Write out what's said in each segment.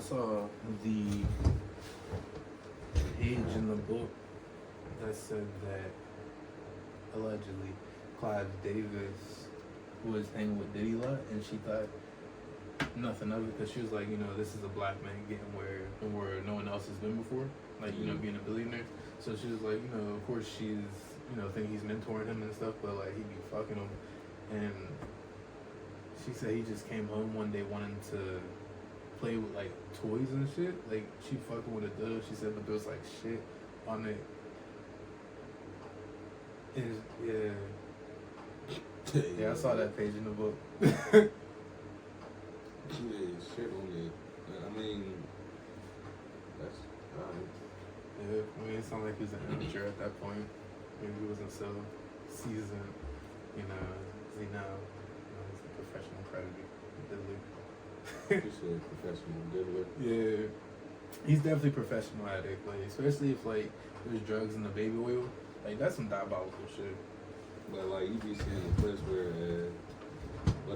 saw the page in the book that said that allegedly Clive Davis was hanging with Diddy a lot, and she thought nothing of it because she was like, this is a black man getting where no one else has been before, like being a billionaire. So she was like, of course she's think he's mentoring him and stuff, but like he be fucking him. And she said he just came home one day wanting to play with like toys and shit. Like she fucking with a dove. She said, but there was like shit on it. And yeah, I saw that page in the book. Yeah, shit on it. I mean, that's yeah, it sounded like he was an amateur at that point. Maybe he wasn't so seasoned, as he now. He's a professional predator. You said professional diddler. Yeah, he's definitely professional at it. Like, especially if like there's drugs in the baby oil, like that's some diabolical shit. But like you be seeing the clips where,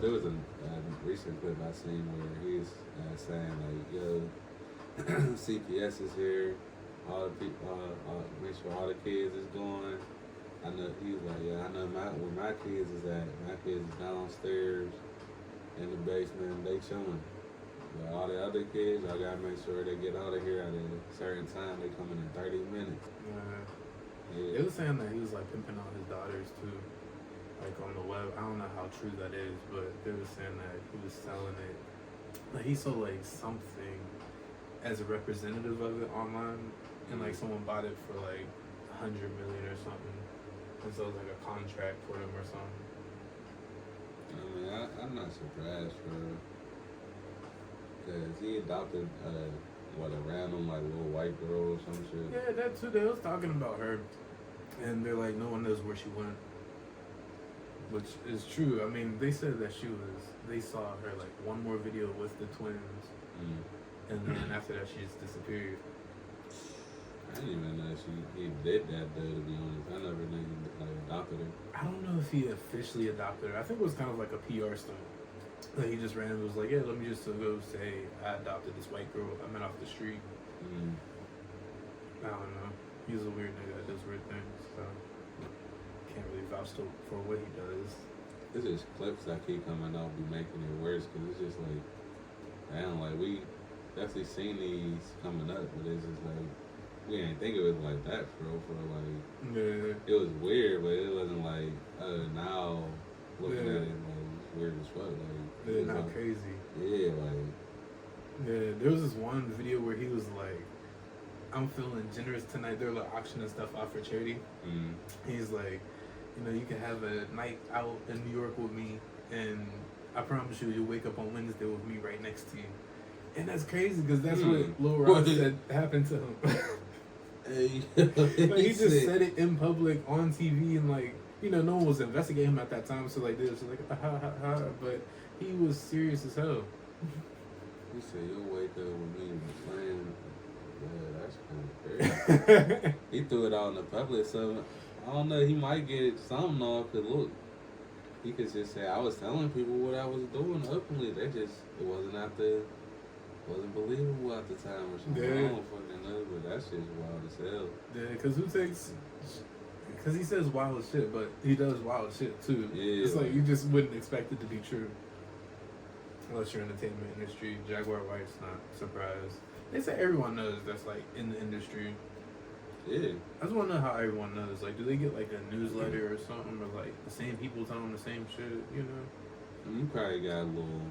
there was a recent clip I seen where he's saying like, yo, CPS is here, all the people, make sure all the kids is going. I know he was like, yeah, I know where my kids is at. My kids is downstairs in the basement, they chilling. But all the other kids, I gotta make sure they get out of here at a certain time. They coming in 30 minutes. Yeah. It was saying that he was like pimping out his daughters too, like on the web. I don't know how true that is, but they were saying that he was selling it. Like he sold like something as a representative of it online, and like someone bought it for like 100 million or something, and so it was like a contract for them or something. I mean, I'm not surprised for him. Because he adopted, a random, like, little white girl or some shit. Yeah, that too. They was talking about her. And they're like, no one knows where she went. Which is true. I mean, they said that they saw her, like, one more video with the twins. And then after that, she just disappeared. I didn't even know he did that, though, to be honest. I never knew he, like, adopted her. I don't know if he officially adopted her. I think it was kind of like a PR stunt. Like he just randomly was like, yeah, let me just go say I adopted this white girl I met off the street. I don't know. He's a weird nigga that does weird things, so can't really vouch for what he does. It's just clips that keep coming out be making it worse, because it's just like, damn, like we definitely seen these coming up, but it's just like, we ain't think it was like that for like, it was weird, but it wasn't like, now looking at it like weird as fuck, like. Yeah, not like, crazy. Yeah, like. Yeah, there was this one video where he was like, I'm feeling generous tonight. They're like auctioning stuff off for charity. He's like, you can have a night out in New York with me, and I promise you'll wake up on Wednesday with me right next to you. And that's crazy because that's what Lil Ross said happened to him. Like, he just said it in public on TV, and like, no one was investigating him at that time, so like they was like but he was serious as hell. He said, you'll wake up with me playing. Yeah, that's kind of crazy. He threw it out in the public, so I don't know, he might get something off, because look, he could just say, I was telling people what I was doing openly. It wasn't believable at the time or something. Yeah. I don't fucking know, but that shit's wild as hell. Yeah, because he says wild shit, but he does wild shit too. Yeah, it's like you just wouldn't expect it to be true. Unless you're in the entertainment industry. Jaguar White's not surprised. They say everyone knows that's like in the industry. Yeah. I just want to know how everyone knows. Like, do they get like a newsletter or something, or like the same people telling them the same shit, You probably got a little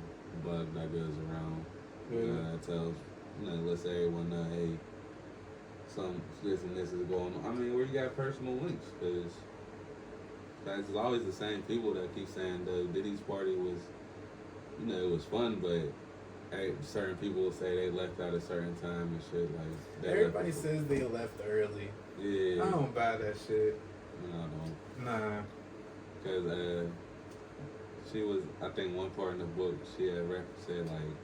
bug that goes around. That tells, lets everyone know, hey, this and this is going on. I mean, where you got personal links, because it's always the same people that keep saying the Diddy's party was, it was fun, but certain people say they left at a certain time and shit. Like everybody says they left early. Yeah, I don't buy that shit. No, I don't. Nah, because she was, I think one part in the book she had said like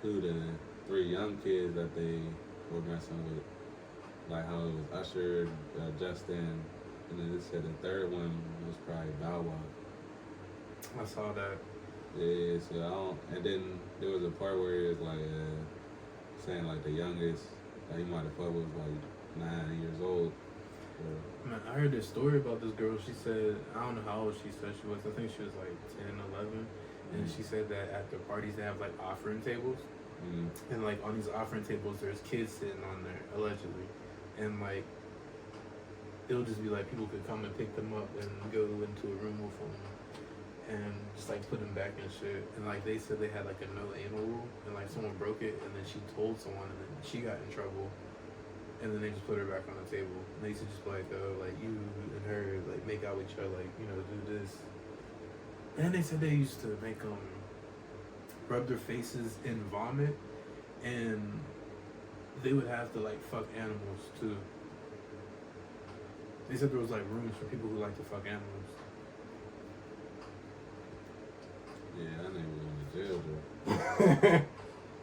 who the 3 young kids that they were messing with, like how it was Usher, Justin, and then it said the third one was probably Bow Wow. I saw that. Yeah, so I don't, and then there was a part where it was like the youngest that he might have fucked was like 9 years old. Man, I heard this story about this girl. She said, I don't know how old she said she was. I think she was like 10, 11. And she said that at their parties they have like offering tables. And like on these offering tables there's kids sitting on there, allegedly. And like it'll just be like people could come and pick them up and go into a room with them and just like put them back and shit. And like they said they had like a no anal rule, and like someone broke it, and then she told someone, and then she got in trouble, and then they just put her back on the table. And they used to just be like, oh, like you and her like make out with each other, like, you know, do this. And they said they used to make them rub their faces in vomit, and they would have to like fuck animals too. They said there was like rooms for people who like to fuck animals. Yeah, that nigga going to jail, though.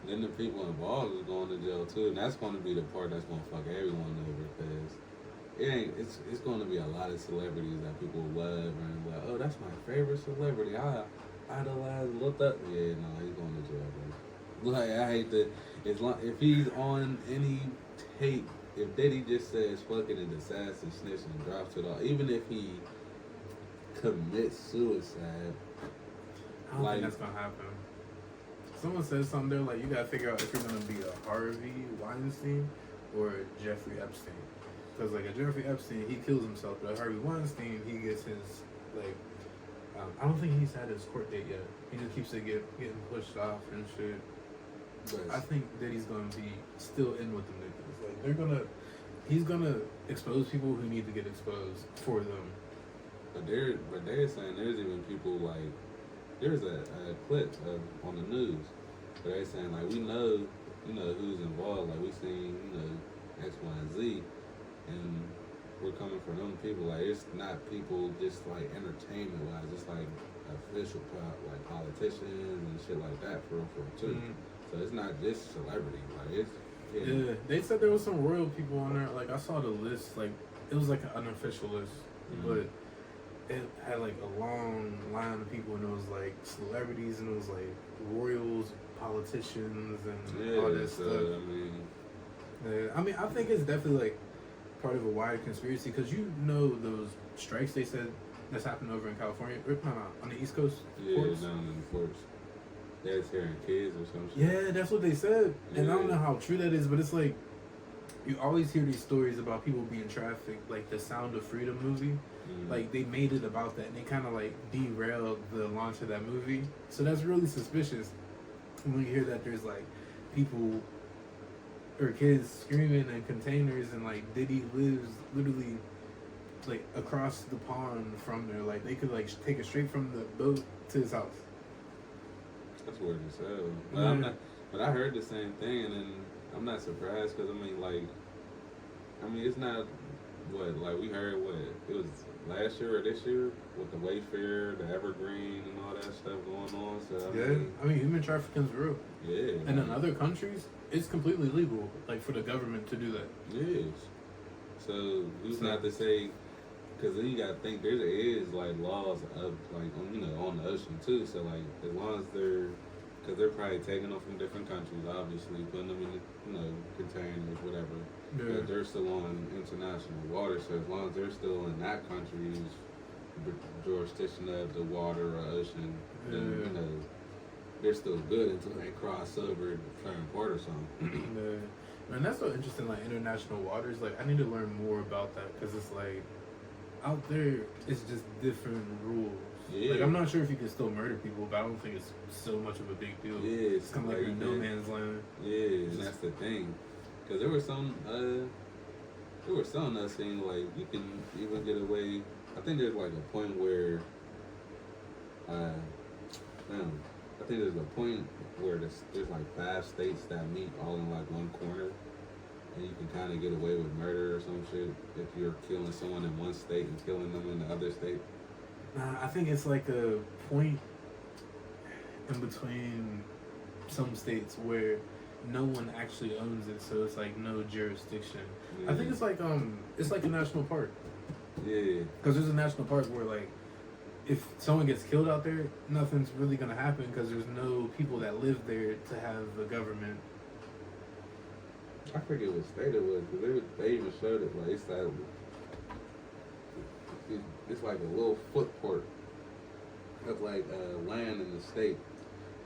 Then the people involved is going to jail, too. And that's going to be the part that's going to fuck everyone over, because it's going to be a lot of celebrities that people love and like, oh, that's my favorite celebrity. I idolize, looked up. Yeah, no, he's going to jail, bro. Like, I hate that. If he's on any tape, if Diddy just says fucking and decides to snitch and drops it all, even if he commits suicide, I don't think that's gonna happen. Someone says something there like you gotta figure out if you're gonna be a Harvey Weinstein or a Jeffrey Epstein. Because like a Jeffrey Epstein, he kills himself, but a Harvey Weinstein, he gets his like. I don't think he's had his court date yet. He just keeps it getting pushed off and shit. But I think that he's gonna be still in with the niggas. Like he's gonna expose people who need to get exposed for them. But they're saying there's even people like. There's a clip on the news where they're saying, like, we know, you know, who's involved. Like, we seen, you know, X, Y, and Z. And we're coming from them people. Like, it's not people just, like, entertainment-wise. It's, like, official, like, politicians and shit like that, for real, too. Mm-hmm. So it's not just celebrity. Like, it's... Yeah, they said there was some royal people on there. Like, I saw the list. Like, it was, like, an unofficial list. Mm-hmm. But... it had like a long line of people, and it was like celebrities, and it was like royals, politicians, and all this stuff. I mean, I think it's definitely like part of a wide conspiracy, because you know those strikes they said that's happened over in California, or no, on the East Coast. Yeah, ports? Down in the ports. That's hearing kids or something. Yeah, that's what they said, and I don't know how true that is, but it's like you always hear these stories about people being trafficked, like the Sound of Freedom movie. Mm-hmm. Like they made it about that, and they kind of like derailed the launch of that movie. So that's really suspicious when you hear that there's like people or kids screaming in containers, and like Diddy lives literally like across the pond from there. Like they could like take it straight from the boat to his house. That's weird as hell. But I heard the same thing, and then I'm not surprised, because I mean it's not what, like we heard what it was last year or this year with the Wayfair, the Evergreen, and all that stuff going on. So I mean human trafficking's real. Yeah. And in other countries, it's completely legal, like for the government to do that. Yes. So who's not to say? Because then you gotta think there is like laws of like on the ocean too. So like as long as because they're probably taking them from different countries, obviously putting them in containers, whatever. Yeah. But they're still on international water, so as long as they're still in that country's jurisdiction of the water or ocean, then they're still good until they cross over the foreign port or something. Yeah. And that's so interesting, like international waters. Like I need to learn more about that, because it's like out there, it's just different rules. Yeah. Like I'm not sure if you can still murder people, but I don't think it's so much of a big deal. Yeah, it's kind of like no man's land. Yeah, and that's the thing. Because there were some that seemed like you can even get away. I think there's like a point where, I think there's a point where there's like 5 states that meet all in like one corner, and you can kind of get away with murder or some shit if you're killing someone in one state and killing them in the other state. I think it's like a point in between some states where no one actually owns it, so it's like no jurisdiction. Yeah. I think it's like a national park. Yeah. Because there's a national park where like if someone gets killed out there, nothing's really gonna happen because there's no people that live there to have a government. I forget what state it was, because they even showed it, like, it's like a little footport of, like, land in the state,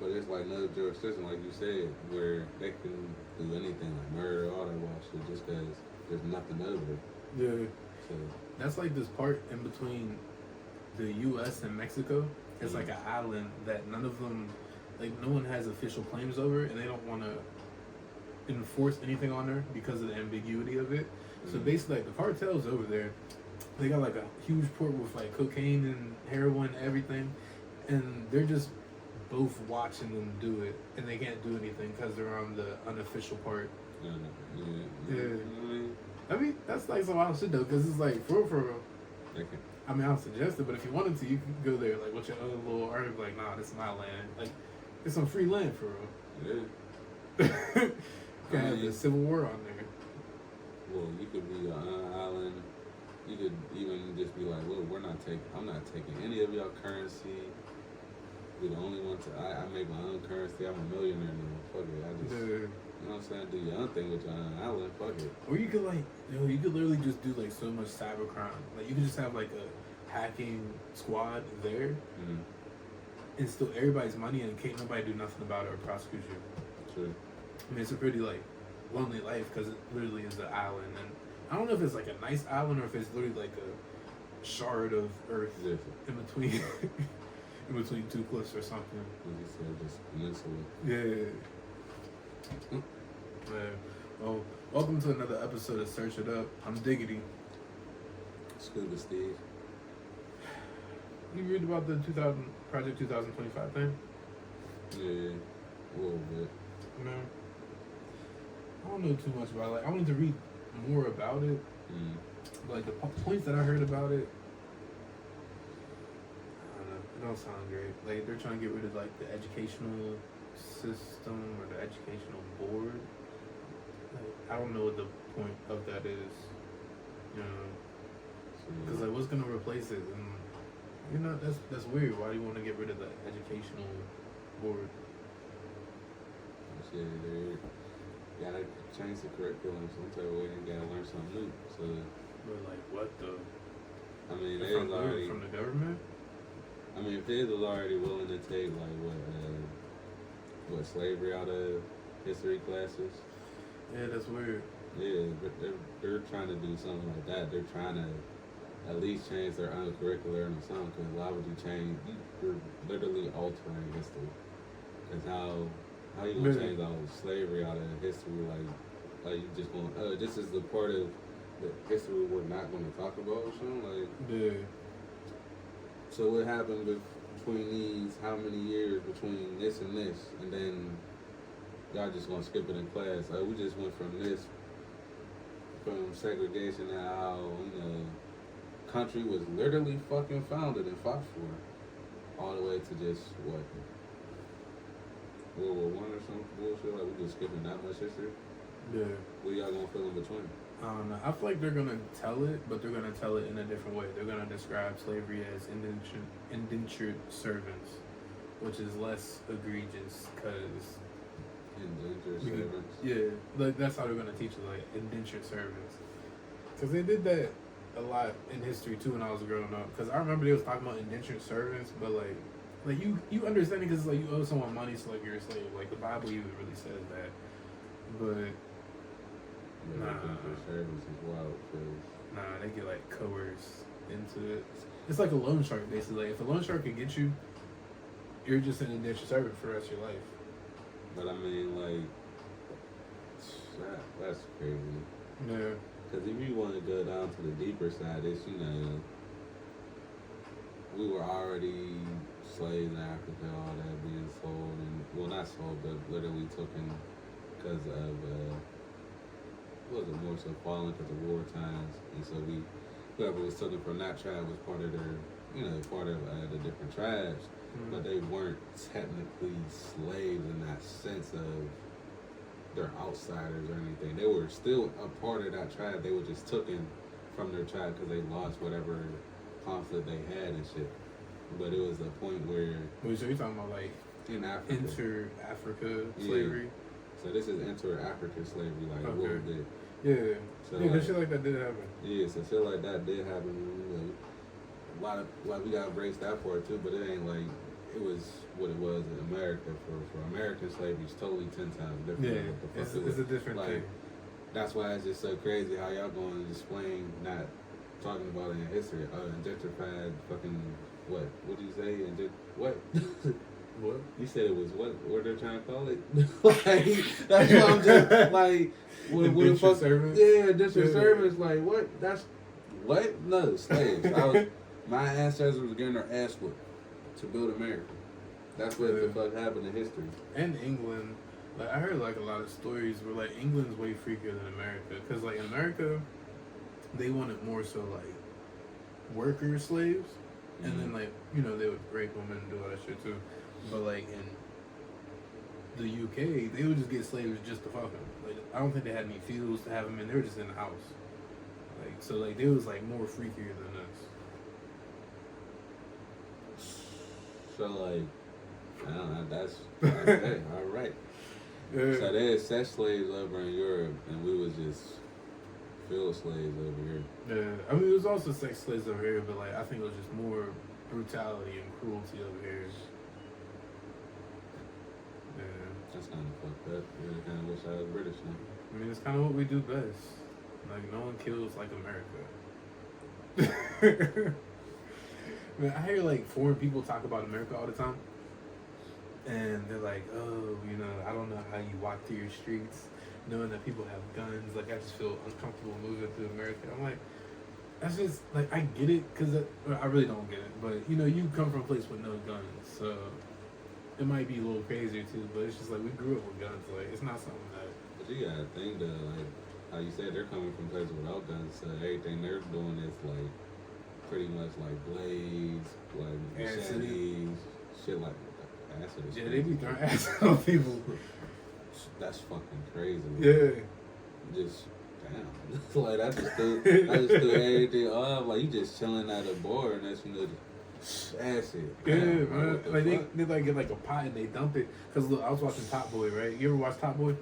but it's, like, no jurisdiction, like you said, where they can do anything, like murder, all that wild shit, just because there's nothing over there. Yeah. So, that's like this part in between the U.S. and Mexico. It's like an island that none of them, like, no one has official claims over, and they don't want to enforce anything on her because of the ambiguity of it. So basically, like, the cartels over there, they got like a huge port with like cocaine and heroin and everything, and they're just both watching them do it, and they can't do anything because they're on the unofficial part. I mean, that's like some wild shit though, because it's like, for real. I mean, I'll suggest it, but if you wanted to, you could go there, like, with your own little army, like, nah, this is my land. Like, it's some free land, for real. Yeah. You can have the Civil War on there. Well, you could be on an island. You could even just be like, look, I'm not taking any of y'all currency. We're the only one I make my own currency. I'm a millionaire now. Fuck it. I just, you know what I'm saying? Do your own thing with your own island. Fuck it. Or you could, like, you could literally just do, like, so much cybercrime. Like, you could just have, like, a hacking squad there and steal everybody's money, and can't nobody do nothing about it or prosecute you. True. I mean, it's a pretty, like, lonely life because it literally is an island. And I don't know if it's, like, a nice island or if it's literally, like, a shard of earth in between in between two cliffs or something. Like you said, just peninsula. Yeah. Well, welcome to another episode of Search It Up. I'm Diggity. Scuba Steve. You read about the Project 2025 thing? Yeah, a little bit. No. I don't know too much about it. Like, I wanted to read more about it. Like, the points that I heard about it, I don't know. It don't sound great. Like, they're trying to get rid of, like, the educational system or the educational board. Like, I don't know what the point of that is. You know? Because, like, what's going to replace it? And, you know, that's weird. Why do you want to get rid of the educational board? Yeah, they gotta change the curriculum some type of way and gotta learn something new. So, But, like, what the? I mean, from the government? I mean, if they was already willing to take, like, what slavery out of history classes. Yeah, that's weird. Yeah, but they're trying to do something like that. They're trying to at least change their own curriculum or something. Because why would you change? You're literally altering history. Because how you gonna change all slavery out of history? Like you just gonna this is the part of the history we're not gonna talk about or something? Like, yeah. So what happened between these? How many years between this and this? And then y'all just gonna skip it in class? Like, we just went from segregation to how, you know, country was literally fucking founded and fought for, all the way to just what? World War I or some bullshit? Like, we just skipping that much history? Yeah. What y'all gonna feel in between? I don't know. I feel like they're gonna tell it, but they're gonna tell it in a different way. They're gonna describe slavery as indentured servants, which is less egregious because Indentured servants? Yeah, like that's how they're gonna teach it, like indentured servants, because they did that a lot in history too when I was growing up. Because I remember they was talking about indentured servants, but like you understand it because like you owe someone money, so like you're a slave. Like the Bible even really says that, but. Yeah, indentured servants is wild. Nah, they get like coerced into it. It's like a loan shark basically. Like if a loan shark can get you, you're just an indentured servant for the rest of your life. But I mean, like, that's crazy. Yeah. Because if you want to go down to the deeper side, it's, you know, we were already slaves in Africa, all that being sold, and, well, not sold, but literally taken because of, wasn't more so falling because of war times, and so whoever was taken from that tribe was part of their, you know, part of the different tribes, but they weren't technically slaves in that sense of they're outsiders or anything. They were still a part of that tribe. They were just taken from their tribe because they lost whatever conflict they had and shit. But it was a point where... Wait, so you're talking about like in Africa. inter-Africa slavery? So this is inter-African slavery, like a Okay. little bit. Yeah. So Yeah, like, shit like that did happen. yeah, so shit like that did happen. You know, why we gotta brace that for it too, but it ain't like it was what it was in America. For American slavery, it's totally 10 times different. Yeah, than what the fuck it's it a was. different Like, thing. that's why it's just so crazy how y'all going to explain not talking about it in history. Gentrified fucking what? What did you say? What? What? You said it was what they're trying to call it? Like that's what I'm just like. What the fuck? Servants? Yeah, district Yeah. servants. Like what? That's what? No, slaves. My ancestors was getting their ass whooped to build America. That's what the fuck happened in history. And England, like I heard like a lot of stories where like England's way freakier than America, because like in America, they wanted more so like worker slaves, and then like they would rape women and do all that shit too. But like in the UK, they would just get slaves just to fuck them. Like I don't think they had any fields to have them in. They were just in the house. Like so, like they was like more freakier than us. So like, I don't know. That's okay. All right. So they had sex slaves over in Europe, and we was just field slaves over here. Yeah, I mean, it was also sex slaves over here, but like I think it was just more brutality and cruelty over here. Yeah, That's kind of fucked up. I really kind of wish I was British now. I mean, it's kind of what we do best. Like, no one kills like America. Man, I hear like foreign people talk about America all the time, and they're like, "Oh, I don't know how you walk through your streets, knowing that people have guns. Like, I just feel uncomfortable moving through America." I'm like, that's just like I get it, cause I really don't get it, but you come from a place with no guns, so it might be a little crazier too. But it's just like we grew up with guns. Like, it's not something that. But you gotta think that, like, how you said, they're coming from places without guns, so everything they're doing is like pretty much like blades, like machetes, shit like acid. Yeah, they be throwing acid on people. That's fucking crazy. Yeah. Just damn. Like I just threw everything off. Like you just chilling at a bar and that's acid. Yeah, Damn, man. what the Like fuck? they like get like a pot and they dump it. Cause look, I was watching Top Boy, right? You ever watch Top Boy?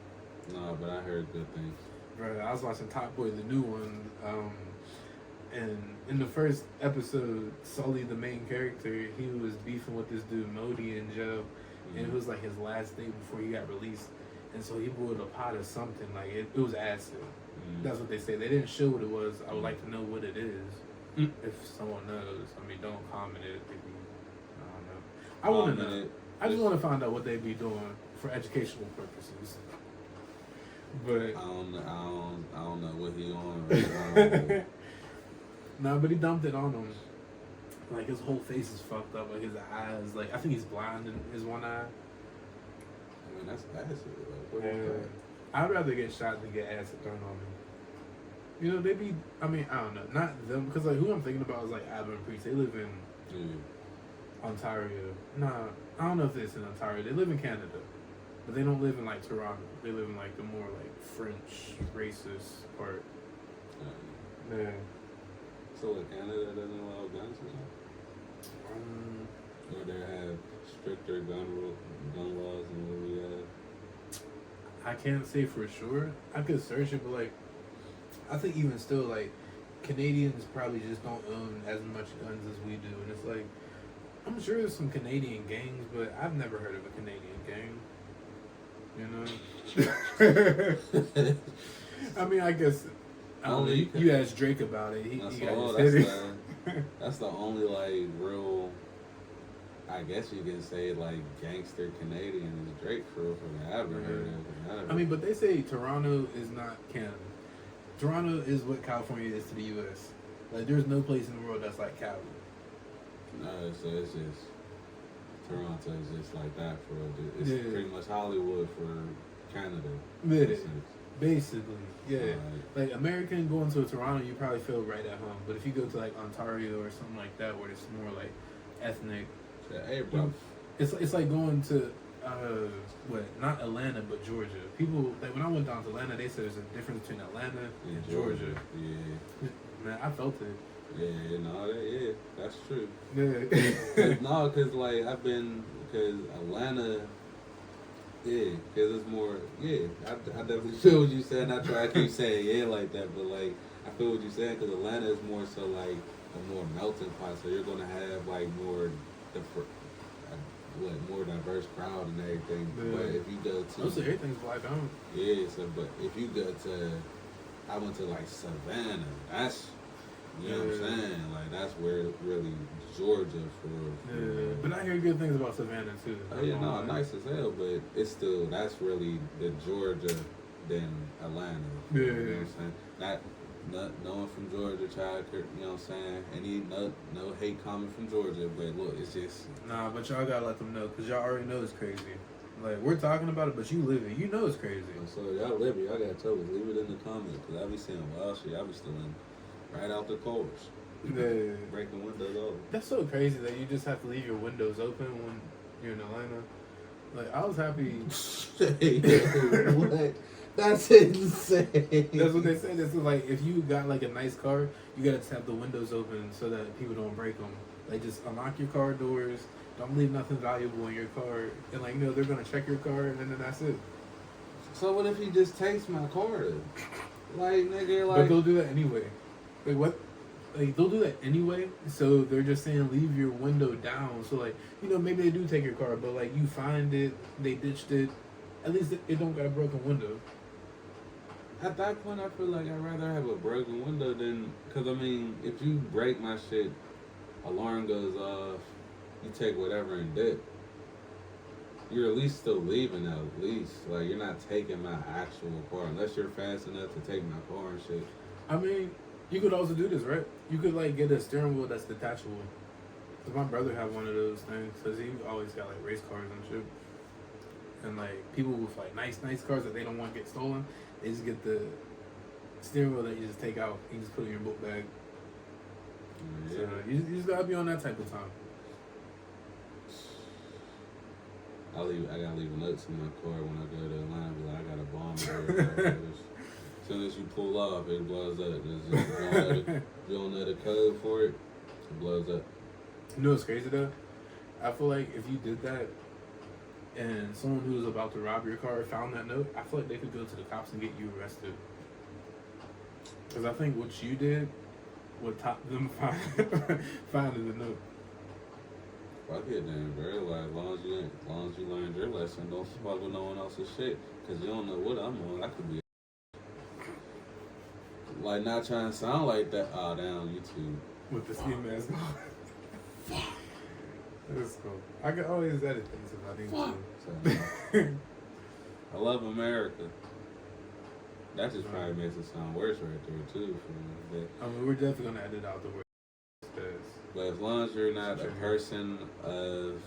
No, but I heard good things. Right. I was watching Top Boy, the new one. And in the first episode, Sully, the main character, he was beefing with this dude Modi in jail, and it was like his last day before he got released. And so he boiled a pot of something, like it was acid. That's what they say. They didn't show what it was. I would like to know what it is. If someone knows, I mean, don't comment it. If you, I don't know. I want to know. I just want to find out what they be doing for educational purposes. But I don't know what he on right now. no, but he dumped it on him. Like his whole face is fucked up. Like his eyes, like I think he's blind in his one eye. I mean, that's acid. Like, I'd rather get shot than get acid thrown on me. They be. I mean, I don't know. Not them, because like who I'm thinking about is like Abba and Priest. They live in Ontario. Nah, I don't know if it's in Ontario. They live in Canada, but they don't live in like Toronto. They live in like the more like French racist part. Yeah. So like Canada doesn't allow guns or something? Or they have stricter gun laws than what we have? I can't say for sure. I could search it, but like, I think even still, like, Canadians probably just don't own as much guns as we do, and it's like, I'm sure there's some Canadian gangs, but I've never heard of a Canadian gang. I mean, I guess. You asked Drake about it. He got his that's the only like real. I guess you can say like gangster Canadian is Drake for that I ever heard of. I mean, but they say Toronto is not Canada. Toronto is what California is to the U.S. Like, there's no place in the world that's like Cali. No, so it's just Toronto is just like that for it's pretty much Hollywood for Canada. Yeah. Basically, yeah. Like American going to Toronto, you probably feel right at home. But if you go to like Ontario or something like that, where it's more like ethnic, hey, bro, it's like going to not Atlanta but Georgia. People like when I went down to Atlanta, they said there's a difference between Atlanta and Georgia. Yeah, man, I felt it. Yeah, that's true. Yeah. No, because like because Atlanta Yeah, because it's more, yeah, I definitely feel what you're saying. I try to keep saying yeah like that, but like, I feel what you're saying because Atlanta is more so like a more melting pot, so you're going to have like more, different, more diverse crowd and everything. Yeah. But if you go to, Mostly everything's black owned. yeah, so, but if you go to, I went to like Savannah, that's, you know what I'm saying? Like, that's where really Georgia for Yeah, but I hear good things about Savannah too. oh yeah, no, nice as hell, but it's still, that's really the Georgia than Atlanta. Yeah. You know what I'm saying? Not no one from Georgia, child, you know what I'm saying? Any no hate coming from Georgia, but look, it's just Nah, but y'all gotta let them know because y'all already know it's crazy. Like we're talking about it, but you live it. You know it's crazy. so y'all live it, y'all gotta tell us, leave it in the comments, cause I be seeing wild shit, I be stealing right out the course. Yeah. Breaking windows off. That's so crazy that you just have to leave your windows open when you're in Atlanta. Like I was happy. What? That's insane. That's what they say. This is like if you got like a nice car, you gotta just have the windows open so that people don't break them. Like just unlock your car doors. Don't leave nothing valuable in your car, and like they're gonna check your car, and then that's it. So what if he just takes my car? Like nigga, But they'll do that anyway. Like what? Like they'll do that anyway. So they're just saying leave your window down. So like maybe they do take your car, but like you find it, they ditched it. At least it don't got a broken window. At that point, I feel like I'd rather have a broken window than, because I mean, if you break my shit, alarm goes off, you take whatever and dip. You're at least still leaving at least. Like, you're not taking my actual car unless you're fast enough to take my car and shit. I mean, you could also do this, right? You could like get a steering wheel that's detachable. Cause my brother had one of those things. Cause he always got like race cars and shit. And like people with like nice cars that they don't want to get stolen, they just get the steering wheel that you just take out. You just put it in your book bag. Yeah. So you just gotta be on that type of time. I gotta leave notes in my car when I go to Atlanta. Be like, I got a bomb there. As soon as you pull off, it blows up. If you don't know the code for it, it blows up. You know what's crazy though? I feel like if you did that and someone who was about to rob your car found that note, I feel like they could go to the cops and get you arrested. Because I think what you did would top them finding the note. Fuck it then, bro. Like, as long as you learned your lesson, don't fuck with no one else's shit. Because you don't know what I'm on. I could be like not trying to sound like that. Oh, damn, YouTube. With the ski mask on. That's cool. I can always edit things if I need to. I love America. That just probably makes it sound worse right there, too. I mean, we're definitely going to edit out the word. But as long as you're not a person of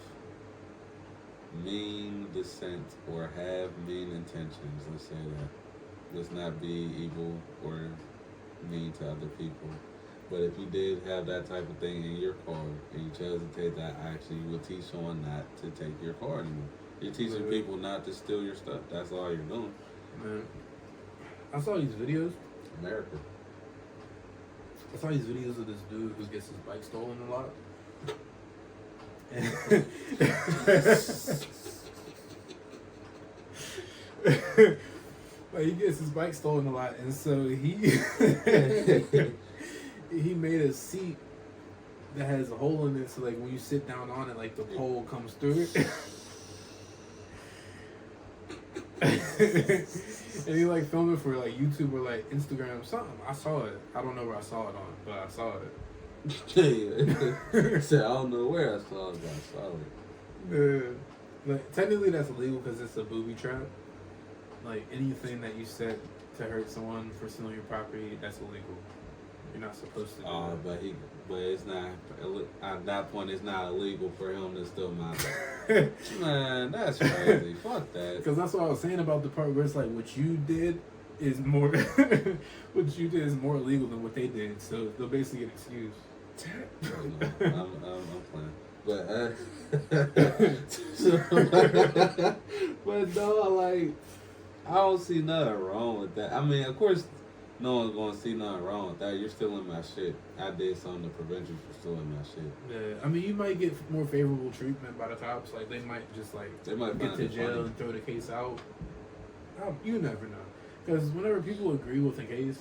mean descent or have mean intentions, let's say that. Let's not be evil or mean to other people. But if you did have that type of thing in your car and you chose to take that action, you would teach someone not to take your car anymore. You're teaching people not to steal your stuff. That's all you're doing. Man, I saw these videos. America. I saw these videos of this dude who gets his bike stolen a lot. Like he gets his bike stolen a lot, and so he he made a seat that has a hole in it, so like when you sit down on it, like the pole comes through it. And he like filmed it for like YouTube or like Instagram or something. I saw it. I don't know where I saw it on, but I saw it. Said I don't know where I saw it, but I saw it. Like technically that's illegal because it's a booby trap. Like anything that you said to hurt someone for stealing your property, that's illegal. You're not supposed to do that. But it's not, at that point it's not illegal for him to steal my man, that's crazy. Fuck that. Because that's what I was saying about the part where it's like what you did is more illegal than what they did. So they'll basically get excused. I'm playing. But no, like I don't see nothing wrong with that. I mean, of course, no one's gonna see nothing wrong with that. You're stealing my shit. I did something to prevent you from stealing my shit. Yeah, I mean, you might get more favorable treatment by the cops. Like they might just like They might get find to it jail funny. and throw the case out. You never know, because whenever people agree with a case,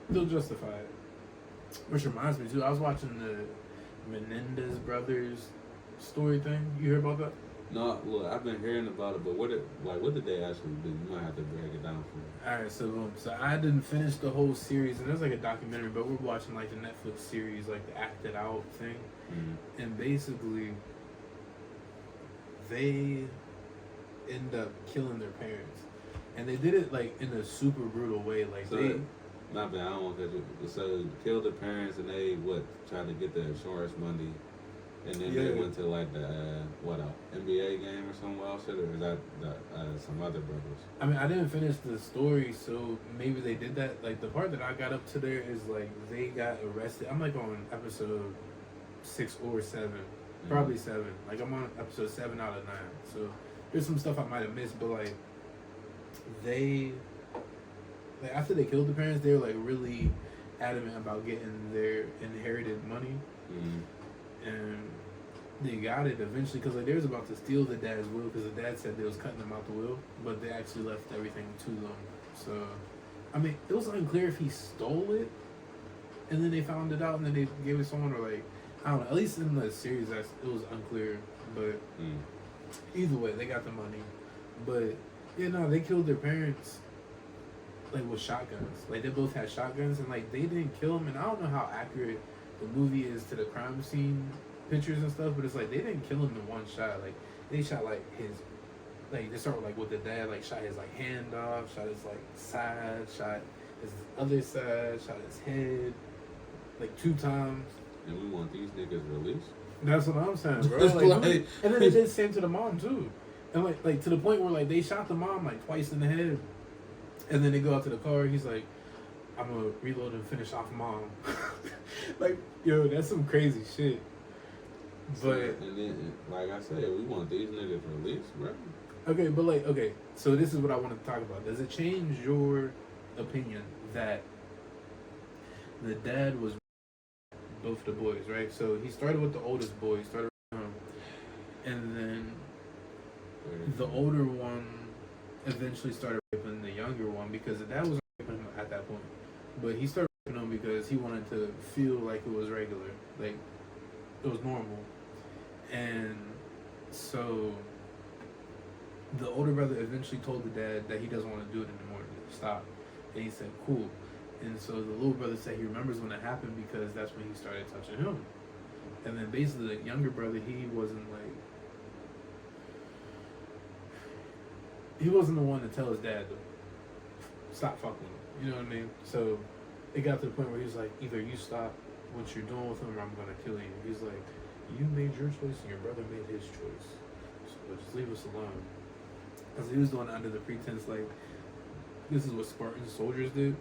they'll justify it. Which reminds me too, I was watching the Menendez brothers story thing. You heard about that? No, look, I've been hearing about it, but what did they actually do? You might have to break it down for me. All right, so boom. So I didn't finish the whole series, and there's like a documentary, but we're watching like the Netflix series, like the acted out thing, and basically they end up killing their parents, and they did it like in a super brutal way. Like So, my bad, I don't want to cut you. So killed the parents, and they tried to get the insurance money, and then they went to like the NBA game or some wild shit, or is that some other brothers? I mean, I didn't finish the story, so maybe they did that. Like the part that I got up to there is like they got arrested. I'm like on episode 6 or 7, probably 7. Like I'm on episode 7 out of 9. So there's some stuff I might have missed, but like after they killed the parents, they were like really adamant about getting their inherited money, and they got it eventually because like they was about to steal the dad's will because the dad said they was cutting them out the will, but they actually left everything to them. So, I mean, it was unclear if he stole it, and then they found it out and then they gave it to someone, or like I don't know. At least in the series, it was unclear. But either way, they got the money. But yeah, no, they killed their parents like with shotguns. Like they both had shotguns, and like they didn't kill him. And I don't know how accurate the movie is to the crime scene pictures and stuff, but it's like they didn't kill him in one shot. Like they shot like his, like they started like with the dad, like shot his like hand off, shot his like side, shot his other side, shot his head, like 2 times. And we want these niggas released. That's what I'm saying, bro. Like, and then they did the same to the mom too, and like to the point where like they shot the mom like twice in the head, and then they go out to the car. He's like, "I'm gonna reload and finish off mom." Like, yo, that's some crazy shit. But and then, like I said, we want these niggas released, bro. Okay, but like, okay, so this is what I want to talk about. Does it change your opinion that the dad was both the boys, right? So he started with the oldest boy, he started with him, and then the older one eventually started raping the younger one because the dad was raping him at that point. But he started raping him because he wanted to feel like it was regular, like it was normal. And so the older brother eventually told the dad that he doesn't want to do it anymore, to stop. And he said, cool. And so the little brother said he remembers when it happened because that's when he started touching him. And then basically the younger brother, he wasn't the one to tell his dad to stop fucking with him. You know what I mean? So it got to the point where he was like, either you stop what you're doing with him or I'm going to kill you. He's like, you made your choice and your brother made his choice. So just leave us alone. Because he was doing it under the pretense like, this is what Spartan soldiers did.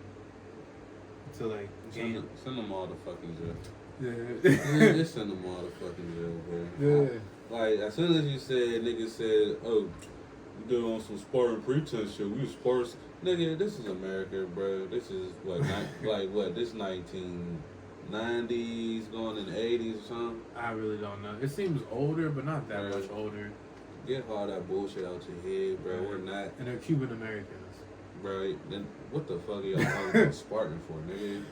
To like gain. Send them all to fucking jail. Yeah. Just send them all to fucking jail, bro. Yeah. Like, as soon as you said, niggas said, oh, we did on some Spartan pretense shit. We was Spartans. Nigga, this is America, bro. This is what, this 1990s going in the 80s or something? I really don't know. It seems older, but not that much older. Get all that bullshit out your head, bro. We're not. And they're Cuban Americans. Bro, then what the fuck are y'all talking about Spartan for, nigga?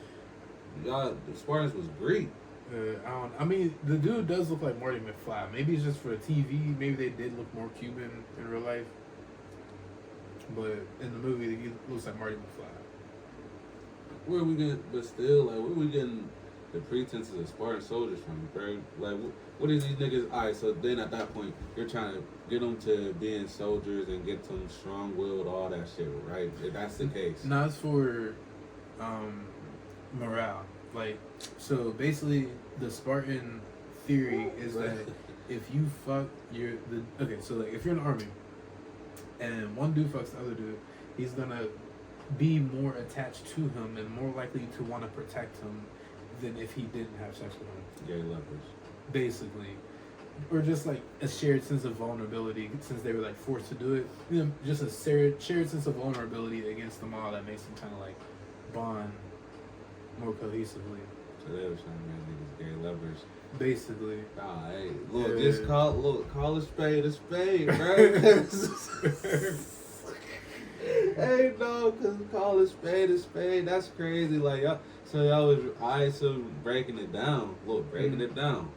Y'all, the Spartans was Greek. I mean, the dude does look like Marty McFly. Maybe it's just for TV. Maybe they did look more Cuban in real life. But in the movie, he looks like Marty McFly. Where are we getting, but still, like, where are we getting the pretenses of Spartan soldiers from, bro? Like, what is these niggas? All right, so then at that point, you're trying to get them to being soldiers and get them strong-willed, all that shit, right? If that's the case. No, it's for morale. Like, so basically, the Spartan theory is that if you fuck so like if you're in the army and one dude fucks the other dude, he's gonna be more attached to him and more likely to want to protect him than if he didn't have sex with him. Gay lepers. Basically. or just like a shared sense of vulnerability since they were like forced to do it. You know, just a shared sense of vulnerability against the mob that makes them kind of like bond more cohesively. So they were trying to make niggas gay lovers. Basically. Nah, hey, look, Yeah. just call a spade, bro. Hey, no, cause call a spade. That's crazy. Like, y'all was breaking it down. Look, breaking it down.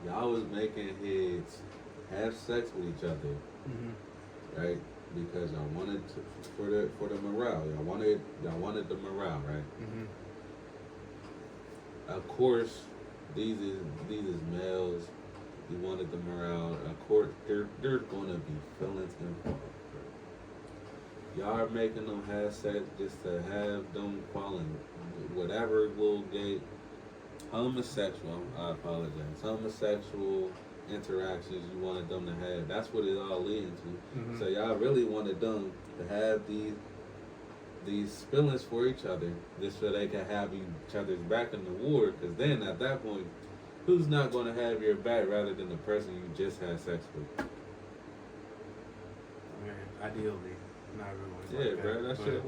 Y'all was making heads have sex with each other, right? Because y'all wanted for the morale. Y'all wanted the morale, right? Of course, these is males. You wanted the morale. Of course, there's gonna be feelings involved. Y'all are making them have sex just to have them falling, whatever little gay, homosexual. I apologize. Homosexual interactions you wanted them to have. That's what it all leading to. So y'all really wanted them to have these feelings for each other, just so they can have each other's back in the war. Because then at that point, who's not going to have your back rather than the person you just had sex with? I mean, ideally, not everyone's Yeah, like bro, that. that but shit.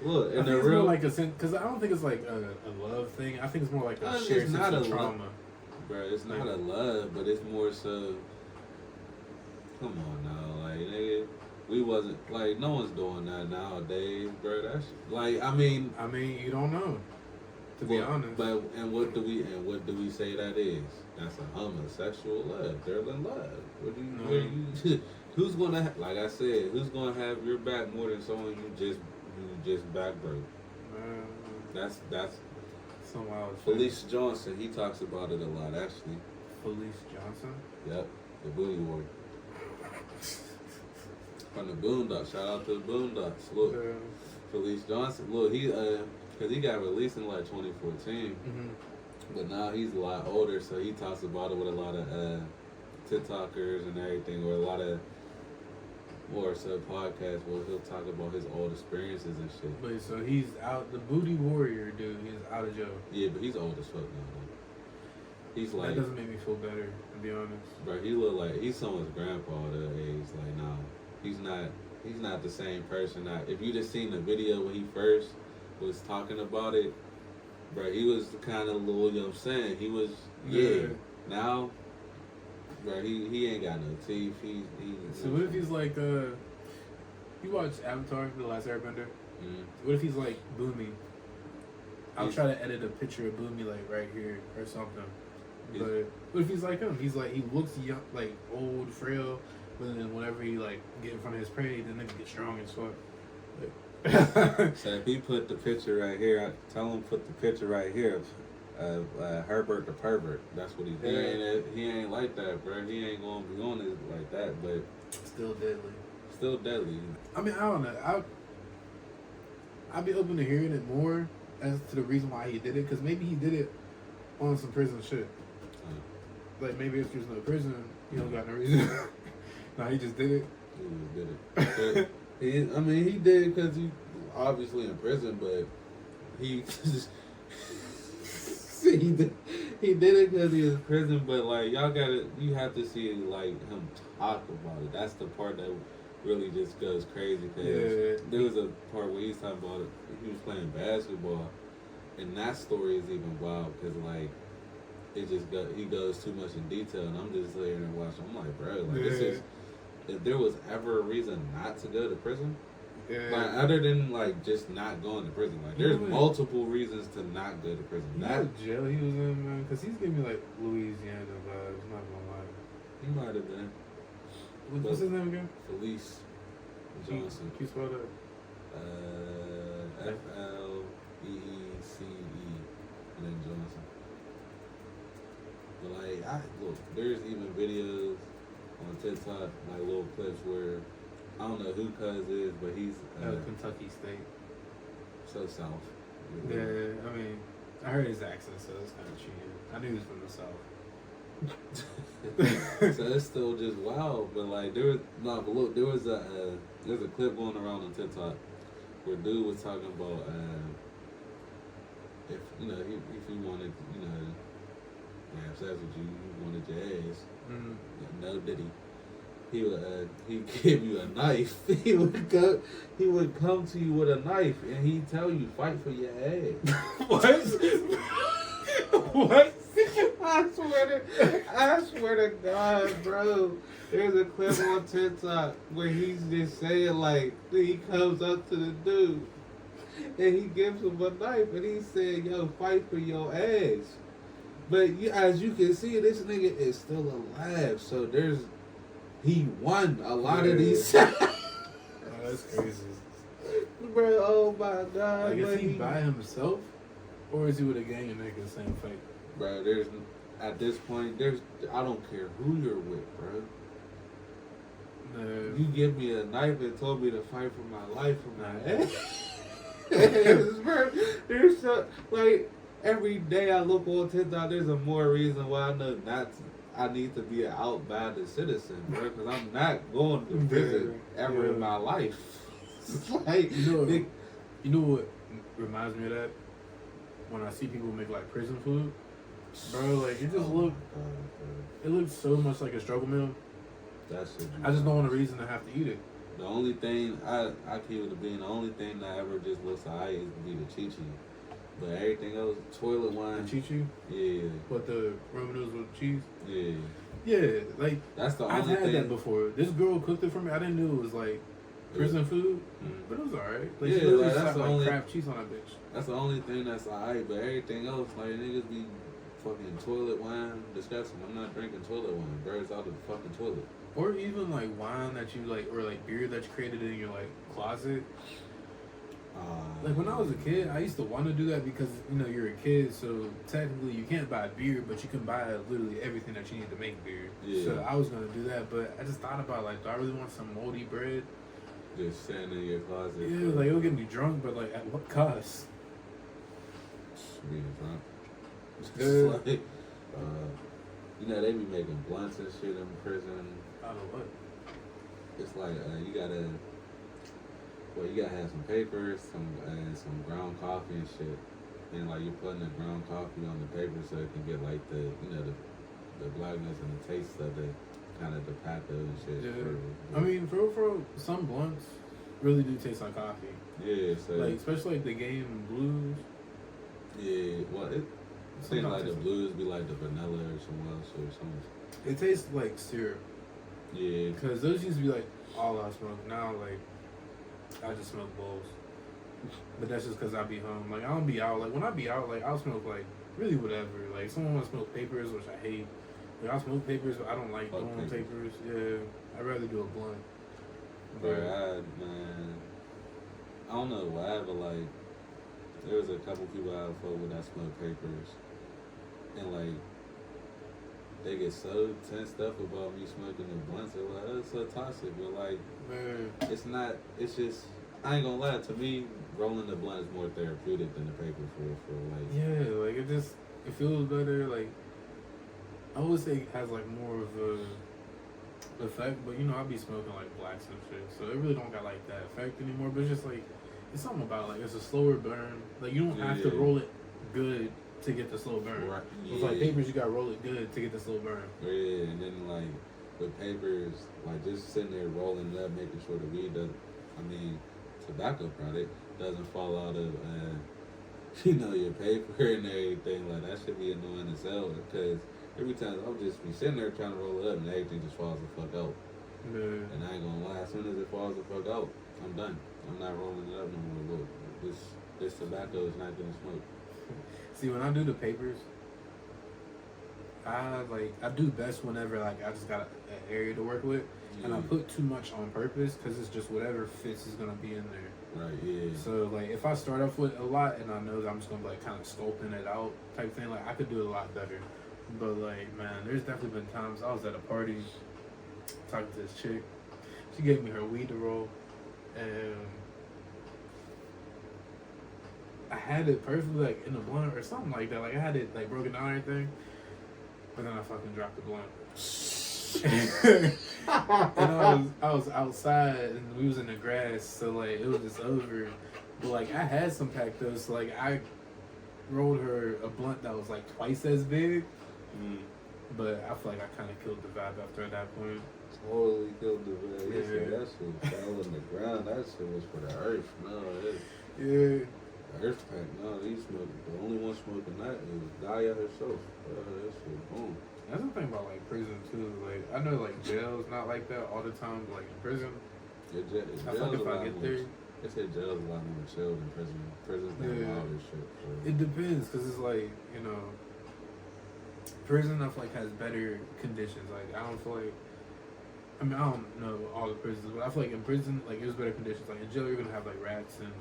Look, I in think the it's more real, like a sense, because I don't think it's like a love thing. I think it's more like a It's shared not sense of a love. trauma. bro, it's not a love, but it's more so. Come on now, like nigga, we wasn't like no one's doing that nowadays, bro. That's like I mean, you don't know, to be honest. But what do we say that is? That's a homosexual love. They're in love. What do you? Who's gonna like I said? Who's gonna have your back more than someone you just back broke? That's some wild shit. Felice Johnson. He talks about it a lot actually. Felice Johnson. Yep, the booty warrior. From the Boondocks. Shout out to the Boondocks. Look, Felice Johnson. Look, cause he got released in like 2014, but now he's a lot older, so he talks about it with a lot of TikTokers and everything, or a lot of more so podcasts where he'll talk about his old experiences and shit. But so he's out. The booty warrior dude is out of jail. Yeah, but he's old as fuck now. Though. He's like that doesn't make me feel better, to be honest. Bro, he look like he's someone's grandpa at that age. Like, nah, he's not the same person. Now, if you just seen the video when he first was talking about it, bro, he was kind of little. You know what I'm saying? He was Now, bro, he ain't got no teeth. So what if he's like you watch Avatar: The Last Airbender? What if he's like Boomy? I'll try to edit a picture of Boomy like right here or something. But what if he's like him? He's like, he looks young, like old, frail, but then whenever he like get in front of his prey, then nigga get strong as fuck. So if he put the picture right here, tell him put the picture right here of Herbert the pervert. That's what he did. He ain't like that, bro. He ain't gonna be on it like that, but Still deadly. Still deadly. I mean, I don't know. I'd be open to hearing it more as to the reason why he did it, because maybe he did it on some prison shit. Like maybe if there's no prison, he don't got no reason. No, he just did it. He just did it. He did it because he obviously in prison, but he he did it because he was in prison. But like you have to see like him talk about it. That's the part that really just goes crazy. Cause there was a part where he was talking about it. He was playing basketball, and that story is even wild because like. He goes too much in detail, and I'm just sitting there and watching. I'm like, bro, like this is. If there was ever a reason not to go to prison, like other than like just not going to prison, like there's multiple reasons to not go to prison. That jail he was in, man, because he's giving me like Louisiana vibes. Not gonna lie. He might have been. What's his name again? Felice Johnson. Can you spell that? FLEECE and then Johnson. But like, look, there's even videos on TikTok, like little clips where I don't know who Cuz is, but he's Kentucky State. So south. Yeah, I mean, I heard his accent, so it's kind of cheating. I knew he was from the south. So it's still just wild, but like there was a clip going around on TikTok where dude was talking about if you wanted have sex with you, you wanted your ass. Mm. No Diddy. He'd give you a knife. He would come to you with a knife and he'd tell you fight for your ass. What? What? I swear to God, bro. There's a clip on TikTok where he's just saying like he comes up to the dude and he gives him a knife and he said, "Yo, fight for your ass." But as you can see, this nigga is still alive. So he won a lot of these. Oh, that's crazy. Bro, oh my God. Like, is he by himself? Or is he with a gang of niggas same fight? Bro, at this point, I don't care who you're with, bro. No. You give me a knife and told me to fight for my life for my ass. Bro, there's so, like, every day I look on TikTok, there's a more reason why I know I need to be an outbounded citizen, bro, because I'm not going to prison ever in my life. Like, you know what reminds me of that? When I see people make like prison food, bro, like it just looks so much like a struggle meal. I just don't want a reason to have to eat it. The only thing I keep it being the only thing that ever just looks alright is to be the Chi-Chi. But everything else, toilet wine. The Chi-Chi? Yeah. What, the ramen noodles with cheese? Yeah. Yeah, like that's the I've only had thing. that before. This girl cooked it for me. I didn't know it was like prison food, but it was alright. Like, yeah, she like, that's slapped, the like only crab cheese on that bitch. That's the only thing that's alright. But everything else, like niggas be fucking toilet wine disgusting. I'm not drinking toilet wine. Bro, it's out of the fucking toilet. Or even like wine that you like, or like beer that you created in your like closet. Like when I was a kid, I used to want to do that because you know you're a kid, so technically you can't buy beer, but you can buy literally everything that you need to make beer. Yeah. So I was gonna do that, but I just thought about like, do I really want some moldy bread? Just sitting in your closet. Yeah, like it'll get me drunk, but like at what cost? Being drunk. Yeah. Like, you know they be making blunts and shit in prison. I don't know what. It's like you gotta have some papers, some ground coffee and shit, and like you're putting the ground coffee on the paper so it can get like the blackness and the taste of the kind of the tobacco and shit. Yeah. I mean, for real, some blunts really do taste like coffee. Yeah, so like especially like the game blues. Yeah, well it seems like the blues be like the vanilla or something else or something. It tastes like syrup. Yeah. Because those used to be like all I smoke. Now like I just smoke bowls. But that's just because I be home. Like I don't be out. Like when I be out, like I'll smoke like really whatever. Like someone want to smoke papers, which I hate. Like I'll smoke papers, but I don't like doing papers. Yeah, I'd rather do a blunt. Bro, I don't know why, but like there was a couple people I fuck with that smoke papers, and like they get so tensed up about me smoking the blunts. They're like, oh, it's so toxic, but like it's not. It's just I ain't gonna lie. To me, rolling the blunt is more therapeutic than the paper for like. Yeah, like it feels better. Like I would say it has like more of a effect, but you know I be smoking like blacks and shit, so it really don't got like that effect anymore. But it's just like it's something about like it's a slower burn. Like you don't have to roll it good to get the slow burn. Right. Yeah. It's like papers, you gotta roll it good to get the slow burn. Yeah, and then like with papers, like just sitting there rolling it up, making sure the weed doesn't. I mean, tobacco product doesn't fall out of your paper and everything. Like that should be annoying as hell because every time I'll just be sitting there trying to roll it up and everything just falls the fuck out. Yeah. And I ain't gonna lie, as soon as it falls the fuck out, I'm done. I'm not rolling it up no more. Look, this tobacco is not gonna smoke. See, when I do the papers, I do best whenever like I just got an area to work with, and I put too much on purpose because it's just whatever fits is gonna be in there. Right. Yeah. So like if I start off with a lot and I know that I'm just gonna be like kind of sculpting it out type thing, like I could do it a lot better. But like man, there's definitely been times I was at a party talking to this chick. She gave me her weed to roll, and I had it perfectly like in a blunt or something like that. Like I had it like broken down and everything, but then I fucking dropped the blunt. And I was outside and we was in the grass, so like it was just over. But like I had some packed though, so like I rolled her a blunt that was like twice as big. But I feel like I kind of killed the vibe after that point. Totally killed the vibe. Yeah. That shit fell in the ground. That shit was for the earth. No, Yeah. Earth pack. No, he smoked. The only one smoking that is Gaia herself. That shit, boom. That's the thing about like prison too. Like I know like jail's not like that all the time, but like in prison, I feel like if I get there, they say jail's a lot more chill than prison. Prison's not all this shit. So. It depends, cause it's like, you know, prison I feel like has better conditions. Like I don't feel like, I mean I don't know all the prisons, but I feel like in prison like there's better conditions. Like in jail you're gonna have like rats and.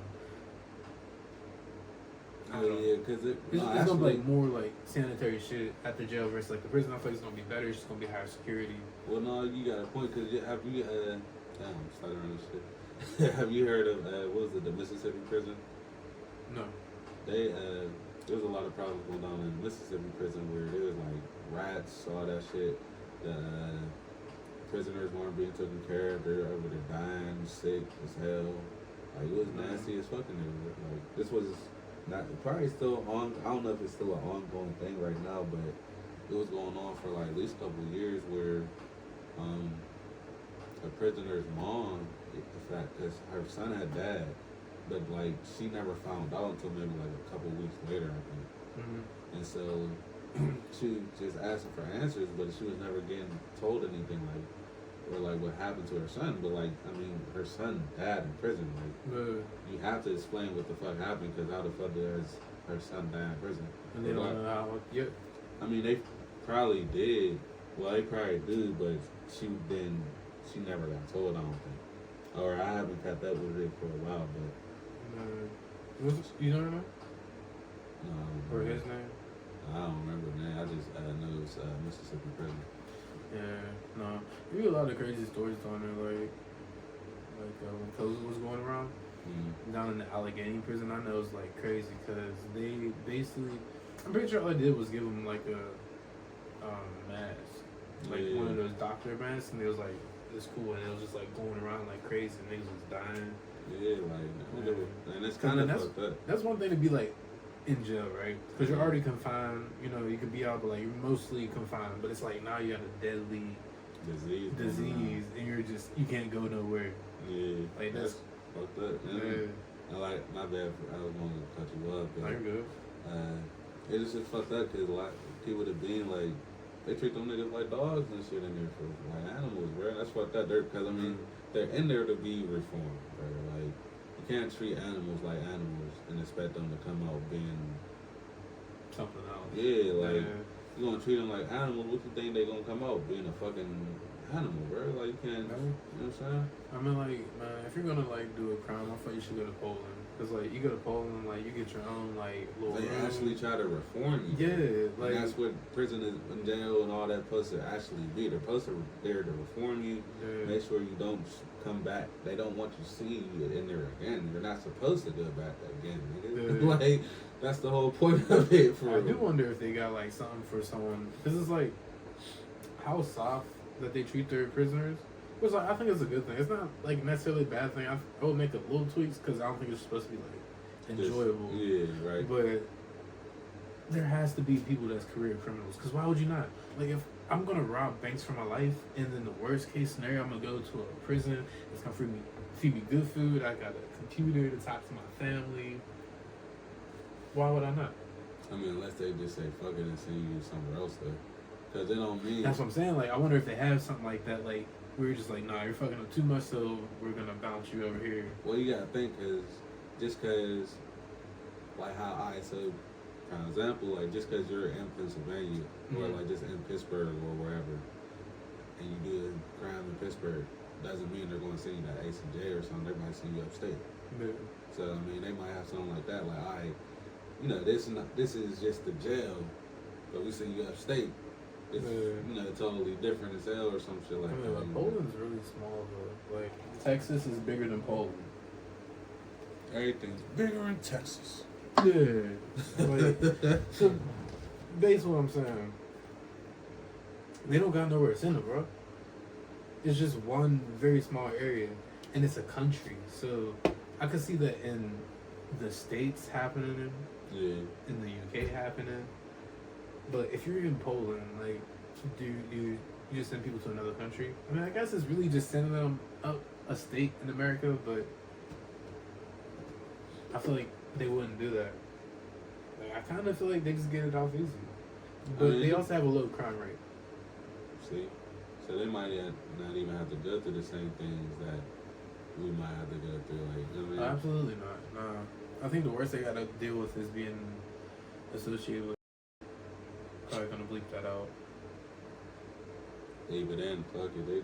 Yeah, because it's gonna be like more like sanitary shit at the jail versus like the prison. I feel like it's gonna be better. It's just gonna be higher security. Well, no, you got a point. Because have you damn, I'm starting on this shit. Have you heard of what was it, the Mississippi prison? No. They there was a lot of problems going on in Mississippi prison where there was like rats, all that shit. The prisoners weren't being taken care of. They're over there dying, sick as hell. Like it was nasty as fucking there. Like this was. Not probably still on. I don't know if it's still an ongoing thing right now, but it was going on for like at least a couple of years where a prisoner's mom, in fact, because her son had died, but like she never found out until maybe like a couple of weeks later, I think. Mm-hmm. And so she just asking for answers, but she was never getting told anything like. Or like what happened to her son, but like I mean, her son died in prison. Like you have to explain what the fuck happened, because how the fuck does her son die in prison? And they don't know how. Yeah. I mean, they probably did. Well, they probably do, but she never got told. I don't think, or I haven't kept up with it for a while. But you don't know? No. Or his name? I don't remember the name. I just know it's Mississippi prison. Yeah, no. There be a lot of crazy stories down there, like when COVID was going around. Down in the Allegheny prison, I know it's like crazy because they basically, I'm pretty sure all they did was give them like a mask, like one of those doctor masks, and it was like, it's cool, and it was just like going around like crazy, and niggas was dying. Yeah, like, and it's kind of fucked up. That's one thing to be like, in jail, right? Because you're already confined. You know, you could be out, but like you're mostly confined. But it's like now you have a deadly disease, and you can't go nowhere. Yeah, like that's fucked up. I like, my bad. I was going to cut you up. But, you're good. It's just fucked up because a lot of people have been like, they treat them niggas like dogs and shit in there for like animals, bro. That's fucked up. Because I mean, they're in there to be reformed, bro. Like. You can't treat animals like animals and expect them to come out being something else. Yeah, like you gonna treat them like animals. What you think they gonna come out being a fucking animal, bro? Like you can't. You know what I'm saying? I mean, like, man, if you're gonna like do a crime, I thought you should go to Poland. Cause like you go to Poland, like you get your own like little. They actually try to reform you. Yeah, like and that's what prison is, and jail and all that supposed to actually be. They're supposed to there to reform you, make sure you don't come back. They don't want you to see you in there again. You're not supposed to go back again, nigga. Like that's the whole point of it. I do wonder if they got like something for someone, cause it's like how soft that they treat their prisoners. Which like, I think it's a good thing. It's not like necessarily a bad thing. I would make a little tweaks because I don't think it's supposed to be like enjoyable. Yeah, right. But there has to be people that's career criminals. Because why would you not? Like if I'm gonna rob banks for my life, and then the worst case scenario, I'm gonna go to a prison. It's gonna feed me good food. I got a computer to talk to my family. Why would I not? I mean, unless they just say fuck it and send you somewhere else though. Because they don't mean. That's what I'm saying. Like I wonder if they have something like that. Like. We're just like, nah, you're fucking up too much, so we're gonna bounce you over here. Well, you gotta think, just cause, like how so, for example, like just cause you're in Pennsylvania, or like just in Pittsburgh or wherever, and you do a crime in Pittsburgh, doesn't mean they're gonna send you to ACJ or something. They might send you upstate. Yeah. So I mean, they might have something like that. Like, all right, you know, this is just the jail, but we send you upstate. It's, you know, totally different as hell or some shit like that. Like, Poland's really small though. Like Texas is bigger than Poland. Everything's bigger in Texas. Yeah. Like, so basically what I'm saying, they don't got nowhere to send them, bro. It's just one very small area, and it's a country. So I could see that in the States happening, in the UK happening. But if you're in Poland, like, do you just send people to another country? I mean, I guess it's really just sending them up a state in America, but I feel like they wouldn't do that. Like, I kind of feel like they just get it off easy. But they also have a low crime rate. See? So they might not even have to go through the same things that we might have to go through. Like, you know what I mean? Absolutely not. No. I think the worst they got to deal with is being associated with. Probably gonna bleep that out. Yeah, but then, fuck it, they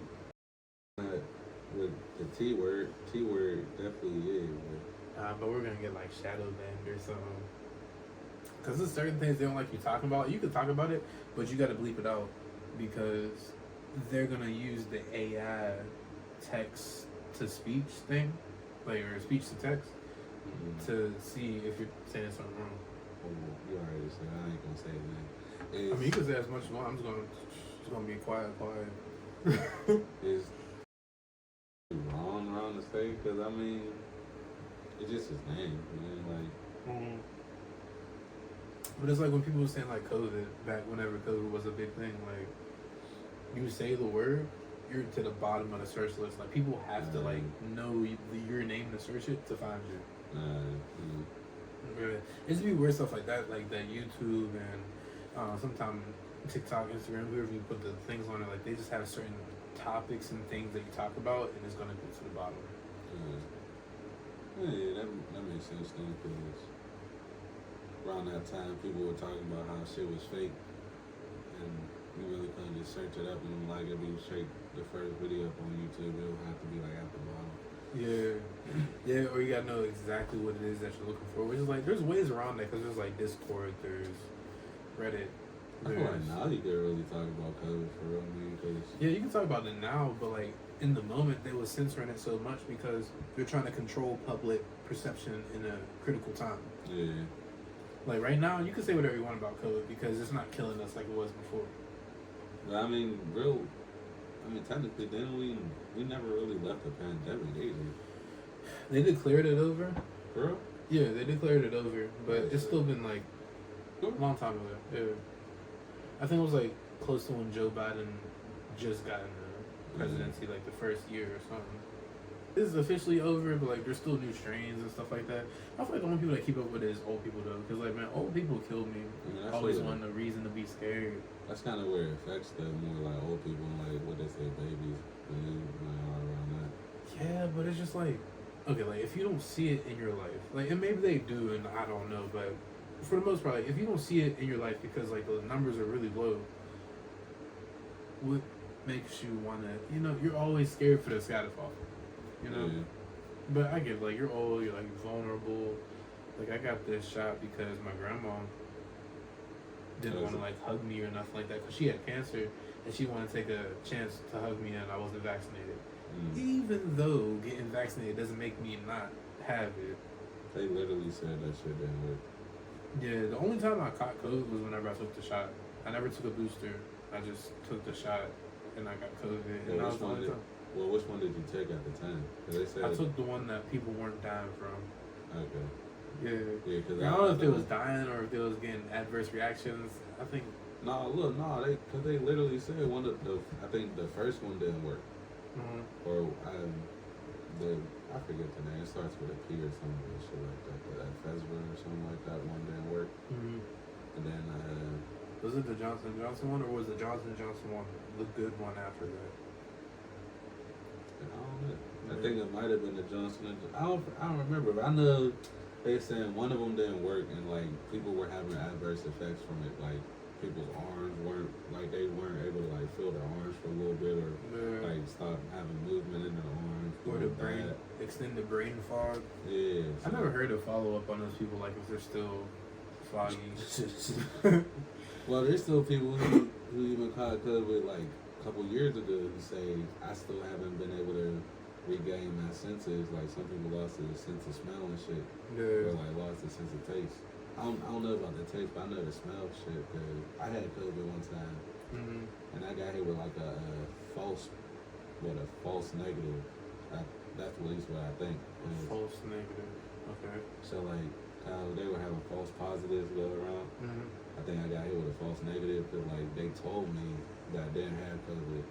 with the T word definitely is. But we're gonna get like shadow banned or something. Cause there's certain things they don't like you talking about. You can talk about it, but you gotta bleep it out because they're gonna use the AI text to speech thing, like or speech to text, to see if you're saying something wrong. Oh, you already said I ain't gonna say that. I mean, you can say as much as you want. I'm just gonna be quiet. Is wrong to say? Because I mean, it's just his name, man. Like, but it's like when people were saying like COVID back whenever COVID was a big thing. Like, you say the word, you're to the bottom of the search list. Like, people have to like know your name to search it to find you. It's be weird stuff like that YouTube and sometimes TikTok, Instagram, whoever you put the things on it, like they just have certain topics and things that you talk about, and it's gonna go to the bottom. Yeah, that makes sense then, because around that time people were talking about how shit was fake, and you really couldn't just search it up and like it'd be straight the first video up on YouTube. It would have to be like at the bottom. Yeah, or you gotta know exactly what it is that you're looking for. Which is like, there's ways around that because there's like Discord, there's Reddit. I feel like now you can really talk about COVID for real, man. Yeah, you can talk about it now, but like in the moment they were censoring it so much because they're trying to control public perception in a critical time. Yeah. Like right now, you can say whatever you want about COVID because it's not killing us like it was before. But I mean, technically, then we never really left the pandemic either. They declared it over. For real? Yeah, they declared it over, but it's still been like a long time ago. Yeah. I think it was like close to when Joe Biden just got in the presidency, like the first year or something. This is officially over, but like there's still new strains and stuff like that. I feel like the only people that keep up with it is old people though, because like man, old people kill me. Always want a reason to be scared. That's kind of where it affects them more, like old people, like what they say, babies, and all around that. Yeah, but it's just like, okay, like if you don't see it in your life, like, and maybe they do, and I don't know, but for the most part, like, if you don't see it in your life because like the numbers are really low, what makes you want to, you're always scared for the sky to fall, Yeah. But I get, like, you're old, you're like vulnerable. Like, I got this shot because my grandma didn't want to like hug me or nothing like that because she had cancer and she wanted to take a chance to hug me and I wasn't vaccinated. Even though getting vaccinated doesn't make me not have it. They literally said that shit didn't work. Yeah, the only time I caught COVID was whenever I took the shot. I never took a booster. I just took the shot and I got COVID. And that was the only time. Well, which one did you take at the time? They said I took the one that people weren't dying from. Okay. Yeah. Because I don't know if they was dying or if they was getting adverse reactions. I think. Because they literally said I think the first one didn't work. Or I forget the name. It starts with a P or something, shit like that. That Fesvin or something like that one didn't work. And then was it the Johnson & Johnson one, or was the Johnson & Johnson one the good one after that? I don't know. I think it might have been the Johnson & Johnson. I don't remember, but I know they saying one of them didn't work, and like people were having adverse effects from it, like people's arms weren't able to like feel their arms for a little bit, or like stop having movement in their arms, or the brain extended brain fog. Yeah, I never heard a follow up on those people, like if they're still foggy. Well, there's still people who even caught COVID like a couple years ago who say I still haven't been able to regain my senses. Like some people lost their sense of smell and shit, or like lost their sense of taste. I don't know about the taste, but I know the smell shit. Cause I had COVID one time, and I got hit with like a false negative. That's at least what I think. False negative. Okay. So like how they were having false positives go around. I think I got hit with a false negative because like they told me that I didn't have COVID,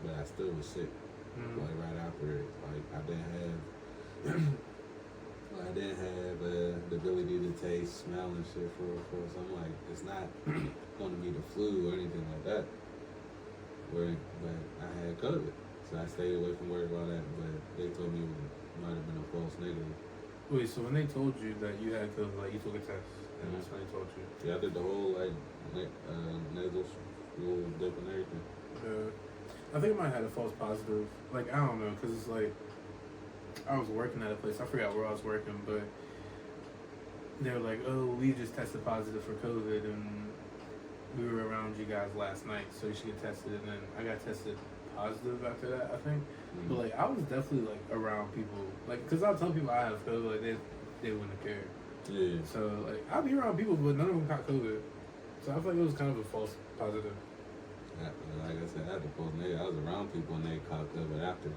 but I still was sick. Like right after it, like I didn't have, the ability to taste, smell, and shit for. So I'm like, it's not going to be the flu or anything like that. But I had COVID, so I stayed away from work all that. But they told me it might have been a false negative. Wait, so when they told you that you had COVID, like you took a test, and that's when they told you? Yeah, I did the whole like nasal little dip and everything. I think I might have had a false positive. Like, I don't know, because it's like, I was working at a place. I forgot where I was working, but they were like, oh, we just tested positive for COVID, and we were around you guys last night, so you should get tested. And then I got tested positive after that, I think. But, like, I was definitely, like, around people. Like, because I'll tell people I have COVID, like, they wouldn't care. Yeah. So, like, I'll be around people, but none of them caught COVID. So I feel like it was kind of a false positive. Like I said, I had the false negative. I was around people and they caught COVID after.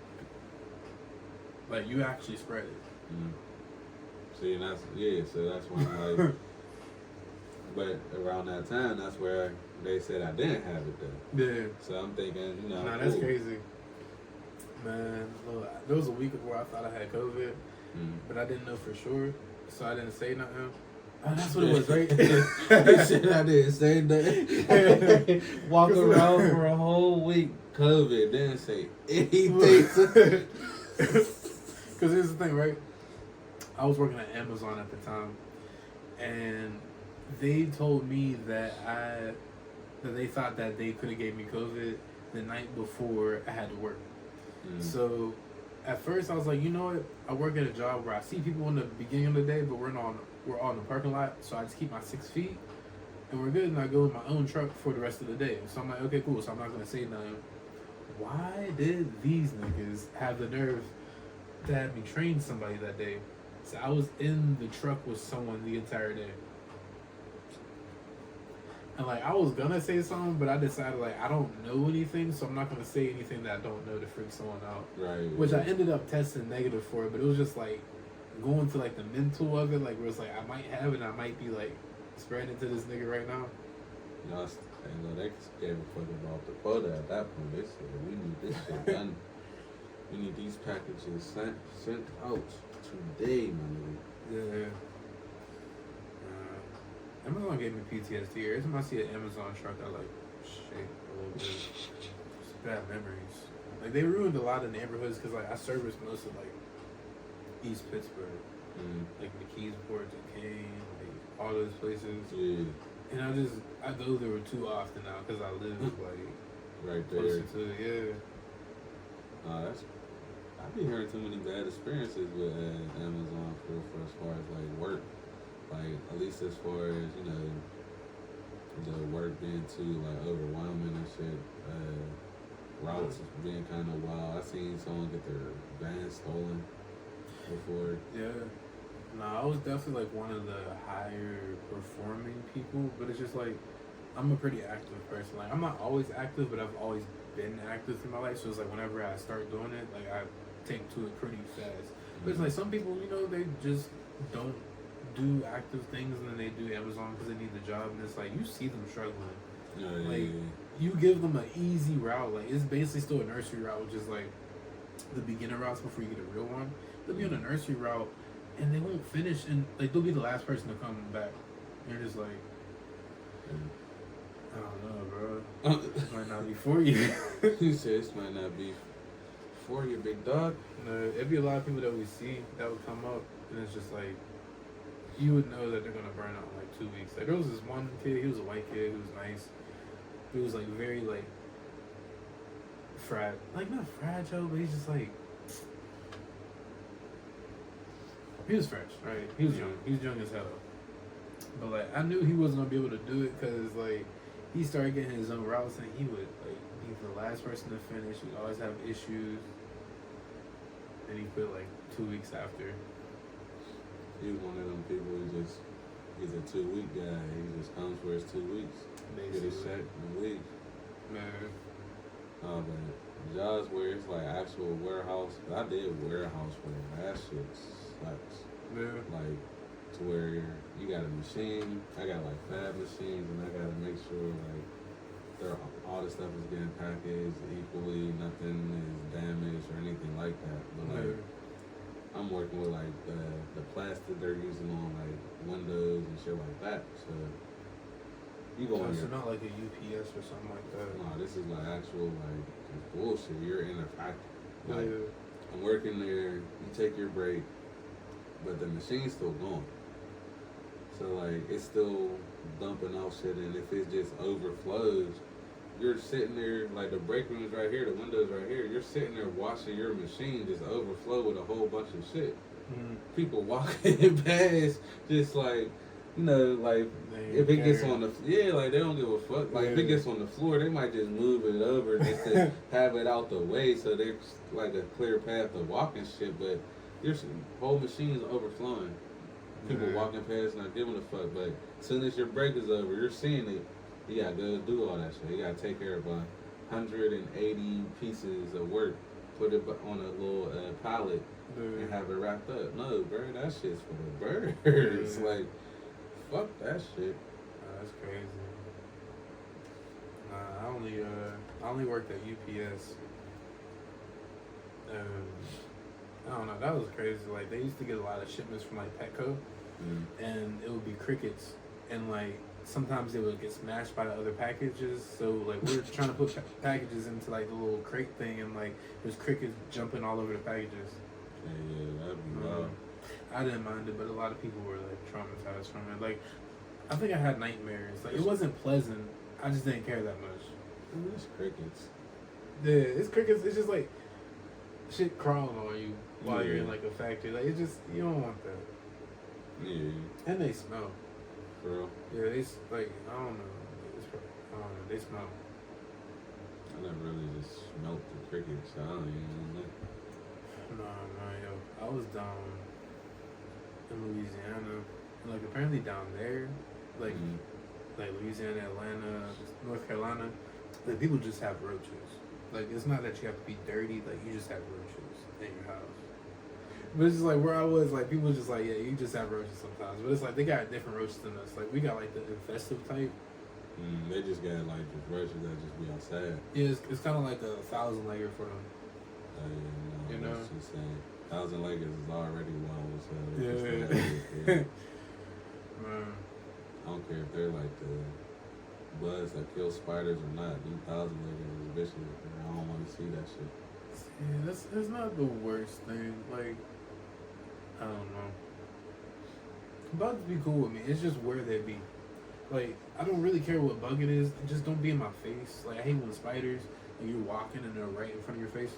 Like, you actually spread it. See, and so that's when I'm like, but around that time, that's where they said I didn't have it though. Yeah. So I'm thinking, Nah, that's crazy. Man, look, there was a week where I thought I had COVID, but I didn't know for sure, so I didn't say nothing. Oh, that's what it was, right? They said I didn't say nothing. Walk around for a whole week, COVID, didn't say anything. Because here's the thing, right? I was working at Amazon at the time, and they told me that they thought that they could have gave me COVID the night before I had to work. So at first I was like, you know what? I work at a job where I see people in the beginning of the day, but we're on the parking lot, so I just keep my 6 feet, and we're good. And I go in my own truck for the rest of the day. So I'm like, okay, cool. So I'm not gonna say nothing. Why did these niggas have the nerve to have me train somebody that day? So I was in the truck with someone the entire day. And like I was gonna say something, but I decided like I don't know anything, so I'm not gonna say anything that I don't know to freak someone out. Right. Which I ended up testing negative for it, but it was just like going to like the mental of it, like where it's like I might have it, and I might be like spreading it to this nigga right now. They gave a fuck about the quota at that point. They said we need this shit done. We need these packages sent out today, man. Yeah. Amazon gave me PTSD. Every time I see an Amazon truck, I like shake a little bit. Just bad memories. Like they ruined a lot of neighborhoods because like I service most of like East Pittsburgh, like McKeesport, Duquesne, like all those places. Yeah. And I go there too often now because I live like right there. closer to it. Yeah. I've been hearing too many bad experiences with Amazon for as far as like work. Like at least as far as the work being too like overwhelming and shit. Routes being kind of wild. I seen someone get their van stolen before. Yeah. Nah, I was definitely like one of the higher performing people, but it's just like I'm a pretty active person. Like I'm not always active, but I've always been active through my life. So it's like whenever I start doing it, like I take to it pretty fast. But it's like some people, they just don't do active things, and then they do Amazon because they need the job, and it's like you see them struggling. Like you give them an easy route, like it's basically still a nursery route, which is like the beginner routes before you get a real one. They'll be on a nursery route, and they won't finish, and like they'll be the last person to come back. And you're just like, I don't know, bro. This might not be for you. He said this might not be for you, big dog. No, it'd be a lot of people that we see that would come up, and it's just like you would know that they're gonna burn out in like 2 weeks. Like there was this one kid, he was a white kid who was nice. He was like very like not fragile, but he's just like he was fresh, right? He was young. He was young as hell. But like I knew he wasn't gonna be able to do it because like he started getting his own routes, and he would like be the last person to finish. He'd always have issues, and he quit like 2 weeks after. He's one of them people he's a 2 week guy. He just comes for his 2 weeks. Get his check and leave. Man. Oh, but jobs where it's like actual warehouse. I did warehouse work. That shit sucks. Yeah. Like to where you got a machine. I got like 5 machines, and I gotta make sure like all the stuff is getting packaged equally, nothing is damaged or anything like that. But like I'm working with like the plastic they're using on like windows and shit like that. So you go So not like a UPS or something like that. No, this is like actual like bullshit. You're in a factory. Like I'm working there. You take your break, but the machine's still going. So like it's still dumping off shit, and if it just overflows, you're sitting there like the break room's right here, the window's right here. You're sitting there watching your machine just overflow with a whole bunch of shit. People walking past, just like like if it gets on the like they don't give a fuck. Like if it gets on the floor, they might just move it over just to have it out the way, so there's like a clear path to walking shit. But your whole machine's overflowing. People walking past, not giving a fuck. But as soon as your break is over, you're seeing it. You gotta go do all that shit. You gotta take care of 180 pieces of work, put it on a little pallet, and have it wrapped up. No, bro, that shit's for the birds. Like, fuck that shit. That's crazy. I only worked at UPS. I don't know. That was crazy. Like they used to get a lot of shipments from like Petco, and it would be crickets, and like sometimes they would get smashed by the other packages. So like we were trying to put packages into like the little crate thing, and like there's crickets jumping all over the packages. Yeah, that'd be wild. I didn't mind it, but a lot of people were like traumatized from it. Like I think I had nightmares. Like it wasn't pleasant. I just didn't care that much. It's crickets. Yeah, it's crickets. It's just like shit crawling on you while you're in like a factory. Like it's just you don't want that. Yeah. And they smell. For real? Yeah, like I don't know. They smell. I never really just smelt the crickets. I don't even know. No, yo. I was down in Louisiana. And, like apparently down there, like Louisiana, Atlanta, North Carolina, like people just have roaches. Like it's not that you have to be dirty, like you just have roaches in your house. But it's just like where I was, like people just like, yeah, you just have roaches sometimes. But it's like they got different roaches than us. Like we got like the infestive type. They just got like just roaches that just be outside. Yeah, it's kind of like a 1,000-legger for them. You know, that's just saying. 1,000 leggers is already wild, so yeah. Man. I don't care if they're like the bugs that kill spiders or not. These 1,000 leggers is vicious. I don't want to see that shit. Yeah, that's not the worst thing. Like, I don't know. Bugs be cool with me. It's just where they be. Like, I don't really care what bug it is. Just don't be in my face. Like, I hate when spiders, and you're walking and they're right in front of your face.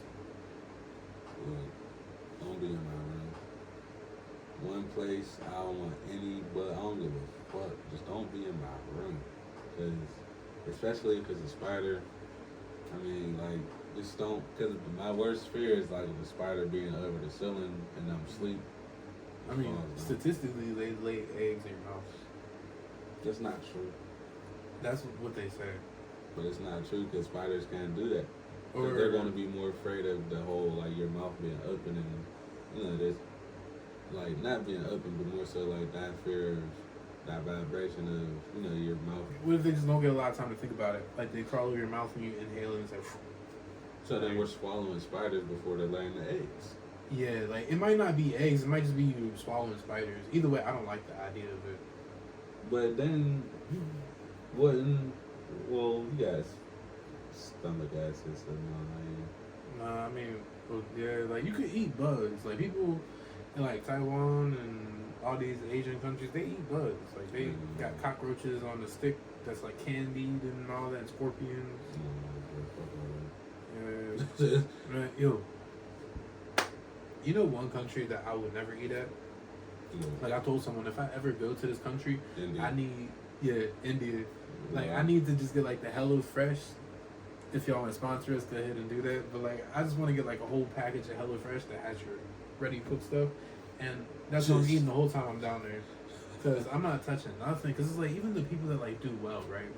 Look, don't be in my room. One place I don't want any, but I don't give a fuck. Just don't be in my room. Cause especially if it's a spider, I mean, like, just don't. Cause my worst fear is like the spider being over the ceiling and I'm asleep. I mean, statistically, they lay eggs in your mouth. That's not true. That's what they say. But it's not true because spiders can't do that. Or they're going to be more afraid of the whole, like, your mouth being open and, this, like, not being open, but more so, like, that fear of that vibration of, your mouth. What if they just don't get a lot of time to think about it? Like, they crawl over your mouth and you inhale it and it's like... So then we're swallowing spiders before they're laying the eggs. Yeah, like, it might not be eggs. It might just be you swallowing spiders. Either way, I don't like the idea of it. But then, wouldn't... Well, you guys... stomach acid, so Nah, I mean, well, yeah, like you could eat bugs. Like people in like Taiwan and all these Asian countries, they eat bugs. Like they got cockroaches on the stick that's like candied and all that, and scorpions. Yeah. Man, yo. You know one country that I would never eat at? Like I told someone, if I ever go to this country, India. I need, India. Like I need to just get like the Hello Fresh. If y'all want to sponsor us, go ahead and do that. But like, I just want to get like a whole package of Hello Fresh that has your ready cooked stuff, and that's what I'm eating the whole time I'm down there. Cause I'm not touching nothing. Cause it's like even the people that like do well, right?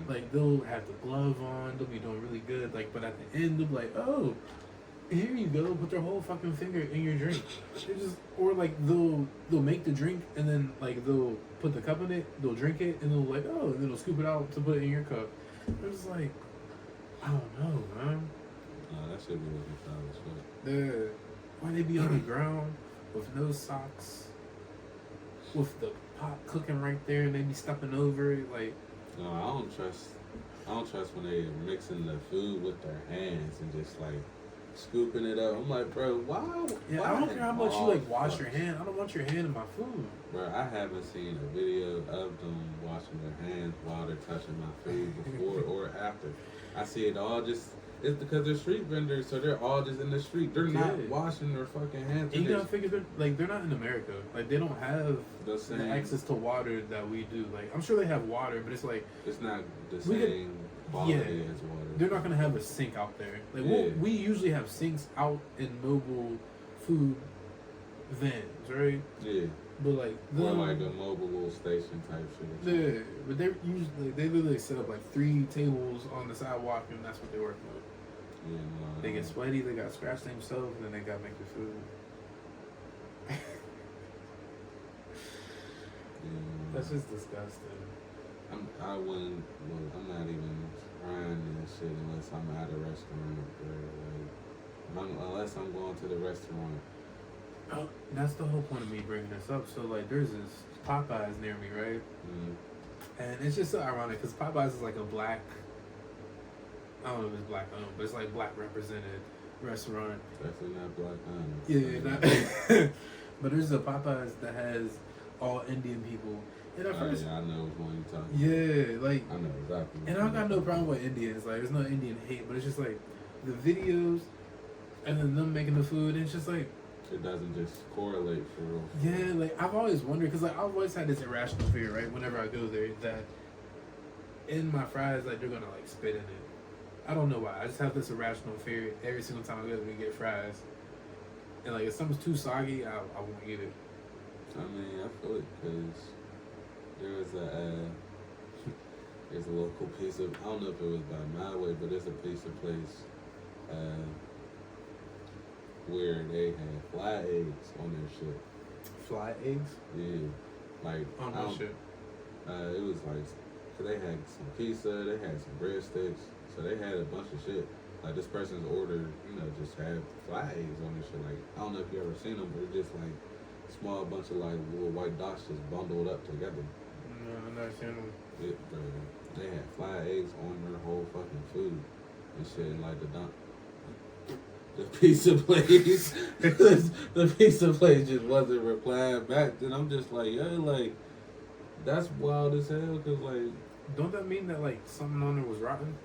Like they'll have the glove on, they'll be doing really good. Like, but at the end they'll be like, oh, here you go, put their whole fucking finger in your drink. They just, or like they'll make the drink and then like they'll put the cup in it, they'll drink it, and they'll like, oh, and then they'll scoop it out to put it in your cup. They're just like, I don't know, man. That should be looking foul as fuck. The why they be on the ground with no socks, with the pot cooking right there, and they be stepping over it like. No, I don't trust when they mixing the food with their hands and just like scooping it up. I'm like, bro, why? Yeah, why I don't care how much you like wash fuck? your hand. I don't want your hand in my food. Bro, I haven't seen a video of them washing their hands while they're touching my food before or after. I see it all just. It's because they're street vendors, so they're all just in the street. They're not washing their fucking hands. And you gotta figure they're not in America. Like they don't have the access to water that we do. Like I'm sure they have water, but it's like it's not the same quality as water. They're not gonna have a sink out there. Like we usually have sinks out in mobile food vans, right? Yeah. But like or like a mobile station type shit. Yeah, but they literally set up like 3 tables on the sidewalk and that's what they're working with. Yeah, no, they get sweaty, they got scratched themselves, and then they got to make the food. That's just disgusting. I'm not even trying this shit unless I'm at a restaurant. Unless I'm going to the restaurant. Oh, that's the whole point of me bringing this up. So like, there's this Popeyes near me, right? And it's just so ironic because Popeyes is like a black. I don't know if it's black owned, but it's like black represented restaurant. Definitely not black owned. Yeah, but there's a Popeyes that has all Indian people. And at first, I know which one you're talking about. Yeah, like I know exactly. And I got no problem with Indians. Like, there's no Indian hate, but it's just like the videos and then them making the food. And it's just like it doesn't just correlate for real. Yeah, like I've always wondered because like I've always had this irrational fear, right? Whenever I go there, that in my fries, like they're gonna like spit in it. I don't know why. I just have this irrational fear every single time I go to get fries. And like if something's too soggy, I won't eat it. I mean, I feel it because there's a local piece of, I don't know if it was by my way, but there's a piece of place where they had fly eggs on their shit. Fly eggs? Yeah. Like, on what shit? It was like, cause they had some pizza, they had some breadsticks, so they had a bunch of shit. Like this person's order, just had fly eggs on their shit. Like, I don't know if you ever seen them, but it's just like small bunch of like little white dots just bundled up together. No, I've never seen them. They had fly eggs on their whole fucking food and shit, and like the pizza place, the pizza place just wasn't replying back. Then I'm just like, yo, like that's wild as hell. Cause like, don't that mean that like something on it was rotten?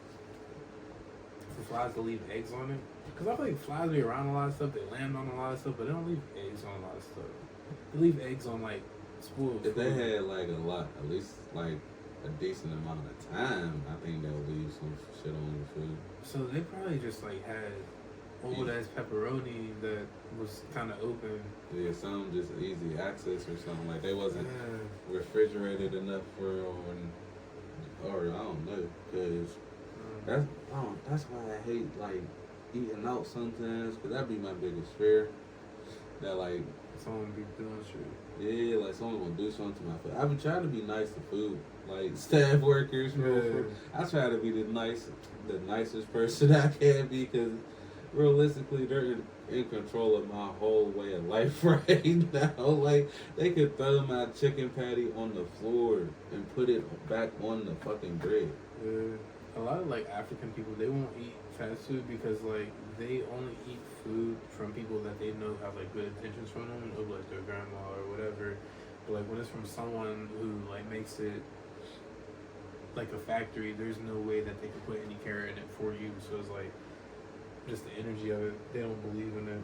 For flies to leave eggs on it? Cause I feel like flies be around a lot of stuff. They land on a lot of stuff, but they don't leave eggs on a lot of stuff. They leave eggs on like spoiled if food. they had like a lot, at least like a decent amount of time, I think they'll leave some shit on the food. So they probably just like had old ass pepperoni that was kind of open. Yeah, some just easy access or something. Like they wasn't refrigerated enough for, or I don't know, cause that's why I hate like eating out sometimes, cause that'd be my biggest fear. That like someone be doing shit. Yeah, like someone will do something to my food. I've been trying to be nice to food, like staff workers. I try to be the nicest person I can be, because realistically, they're in control of my whole way of life right now. Like they could throw my chicken patty on the floor and put it back on the fucking bread. A lot of like African people, they won't eat fast food because like they only eat food from people that they know have like good intentions from them, or like their grandma or whatever. But like when it's from someone who like makes it like a factory, there's no way that they can put any care in it for you. So it's like just the energy of it, they don't believe in it.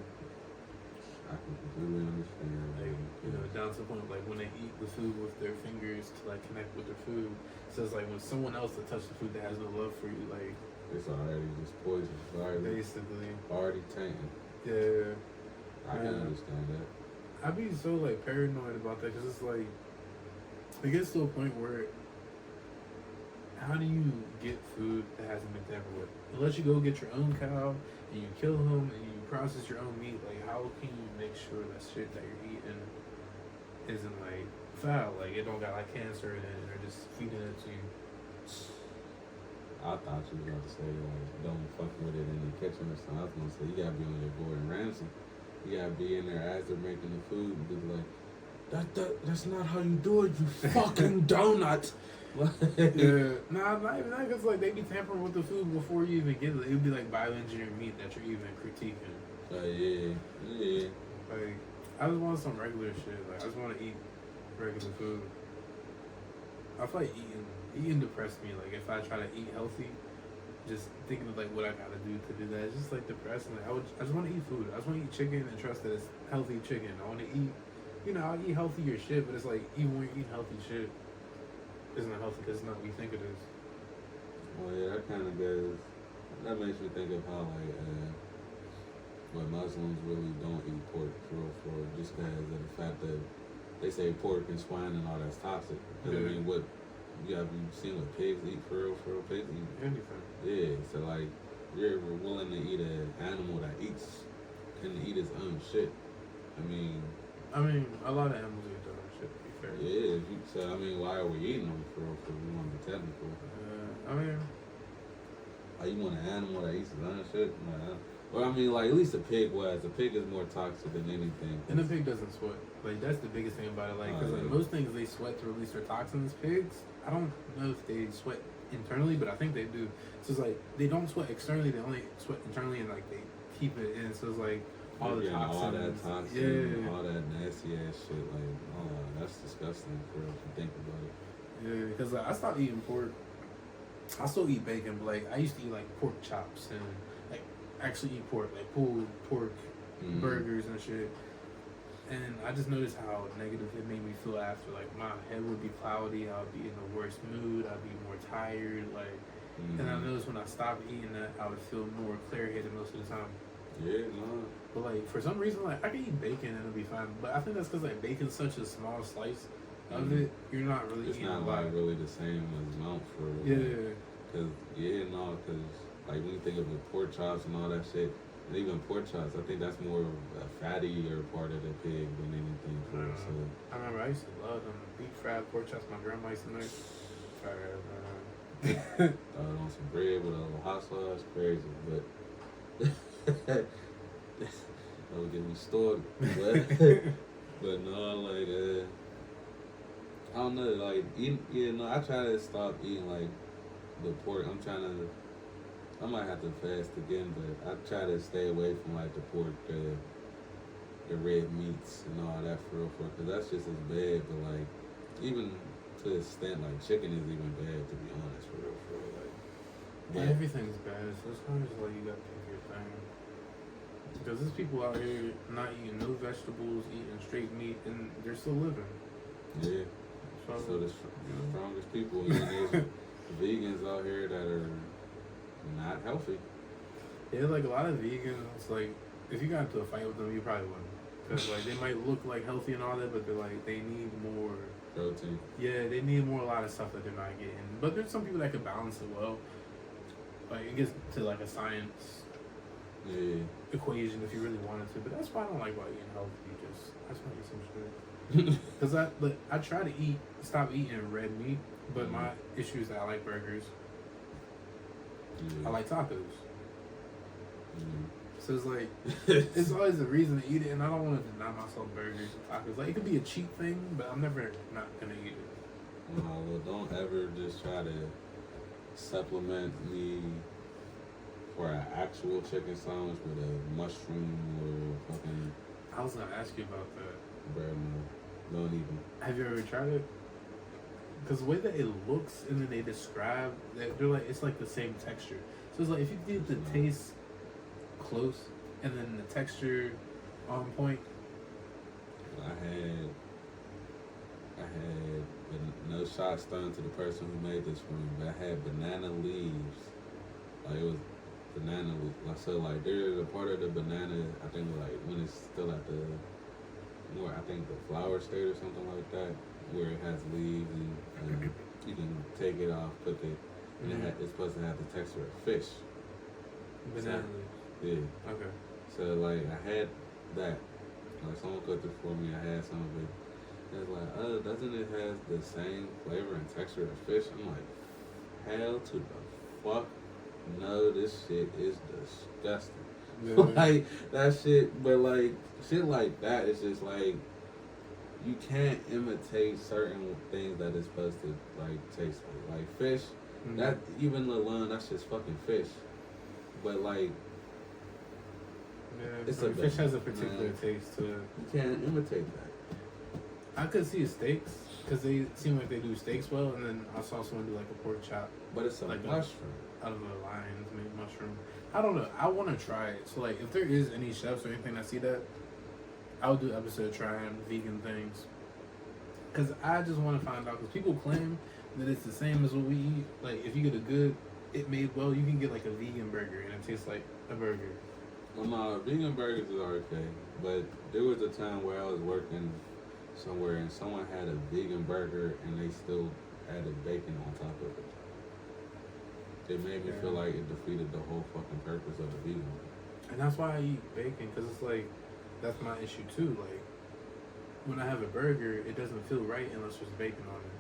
I can completely understand. Like, down to the point of like when they eat the food with their fingers to like connect with their food. So it's like when someone else that touched the food that has no love for you, like it's already just poison. Basically. Already tainted. Yeah. I can understand that. I'd be so like paranoid about that because it's like it gets to a point where how do you get food that hasn't been tampered with? Unless you go get your own cow and you kill him and you process your own meat, like how can you make sure that shit that you're eating isn't like foul, like it don't got like cancer in it, or just feeding it to you? I thought you was about to say like don't fuck with it in the kitchen or something. I was gonna say you gotta be on your Gordon Ramsay. You gotta be in there as they're making the food and be like, that's not how you do it, you fucking donut. Yeah, nah, not even that, because like they be tampering with the food before you even get it. It would be like bioengineered meat that you're even critiquing. Yeah. Like I just want some regular shit. Like I just want to eat regular food. I feel like eating depressed me. Like if I try to eat healthy, just thinking of like what I gotta do to do that, it's just like depressing. Like I just want to eat food. I just want to eat chicken and trust that it's healthy chicken. I want to eat, I eat healthier shit, but it's like even when you eat healthy shit, it's not healthy because it's not what you think it is. Well, yeah, that kind of goes. That makes me think of how like what Muslims really don't eat pork for just because of the fact that they say pork and swine and all that's toxic. Because I mean, what you seen what pigs eat for real? Pigs eat Anything. Yeah, so like you're willing to eat an animal that can eat its own shit. I mean, a lot of animals eat their own shit. To be fair. Yeah. So I mean, why are we eating them for real? Because we want to be technical. You want an animal that eats its own shit? Nah. Well, I mean, like at least a pig was. A pig is more toxic than anything. And a pig doesn't sweat. Like that's the biggest thing about it. Like because like most things they sweat to release their toxins. Pigs, I don't know if they sweat internally, but I think they do. So it's like they don't sweat externally; they only sweat internally, and like they keep it in. So it's like all the toxins, all that toxin, all that nasty ass shit. Like, oh, that's disgusting for real, if you think about it. Yeah, because like, I stopped eating pork. I still eat bacon, but like I used to eat like pork chops and like actually eat pork, like pulled pork burgers and shit. And I just noticed how negative it made me feel after. Like my head would be cloudy, I would be in the worst mood, I'd be more tired. Like, and I noticed when I stopped eating that, I would feel more clear-headed most of the time. Yeah, no. But like for some reason, like I can eat bacon and it'll be fine. But I think that's because like bacon's such a small slice of it. You're not really it's eating not a lot. like really the same amount for Cause like when you think of the pork chops and all that shit, and even pork chops, I think that's more of a fattier part of the pig than anything for it. So I remember I used to love them deep fried pork chops. My grandma used to make. Throw it on some bread with a little hot sauce, crazy, but that would get me started. But no, like I don't know, like I try to stop eating like the pork. I might have to fast again, but I try to stay away from like the pork, the red meats and all that for real, because that's just as bad. But like even to the extent like chicken is even bad, to be honest, for real. Like everything's bad, so it's kind of just like you gotta pick your thing. Because there's people out here not eating no vegetables, eating straight meat, and they're still living. Yeah. So the strongest people, and there's vegans out here that are not healthy. Yeah, like a lot of vegans, like if you got into a fight with them, you probably wouldn't. Because like they might look like healthy and all that, but they're like they need more protein. Yeah, they need more a lot of stuff that they're not getting. But there's some people that can balance it well. Like it gets to like a science equation if you really wanted to. But that's why I don't like about eating healthy. I just want to eat some shit. Because I try to stop eating red meat, but my issue is that I like burgers. I like tacos. So it's like it's always a reason to eat it, and I don't want to deny myself burgers and tacos. Like it could be a cheap thing, but I'm never not gonna eat it. No, well, don't ever just try to supplement me for an actual chicken sandwich with a mushroom or fucking. I was gonna ask you about that. Bro, no, don't even. Have you ever tried it? Because the way that it looks and then they describe, they're like it's like the same texture. So it's like if you did the taste close and then the texture on point. I had no shots thrown to the person who made this for me, but I had banana leaves. Like it was banana leaves. Like so, like there's a part of the banana. I think like when it's still at the flower state or something like that, where it has leaves and you can take it off, cook it, and it's supposed to have the texture of fish. Banana leaves. Yeah. Okay. So like I had that. Like someone cooked it for me. I had some of it. It's like, oh, doesn't it have the same flavor and texture as fish? I'm like, hell to the fuck no, this shit is disgusting. Yeah. Like that shit, but like shit like that is just like you can't imitate certain things that it's supposed to like taste like fish. Mm-hmm. That even alone, that's just fucking fish. But like, Yeah, it's I mean, a fish has a particular taste to it. You can't imitate that. I could see steaks because they seem like they do steaks well, and then I saw someone do like a pork chop. But it's a like mushroom. Out of a lion's meat mushroom. I don't know. I want to try it. So like, if there is any chefs or anything that see that, I'll do an episode trying vegan things. Cause I just want to find out. Cause people claim that it's the same as what we eat. Like if you get a good, it made well, you can get like a vegan burger and it tastes like a burger. Well, no, vegan burgers are okay. But there was a time where I was working somewhere and someone had a vegan burger and they still added bacon on top of it. It made me feel like it defeated the whole fucking purpose of the vegan one. And that's why I eat bacon, because it's like, that's my issue too. Like, when I have a burger, it doesn't feel right unless there's bacon on it.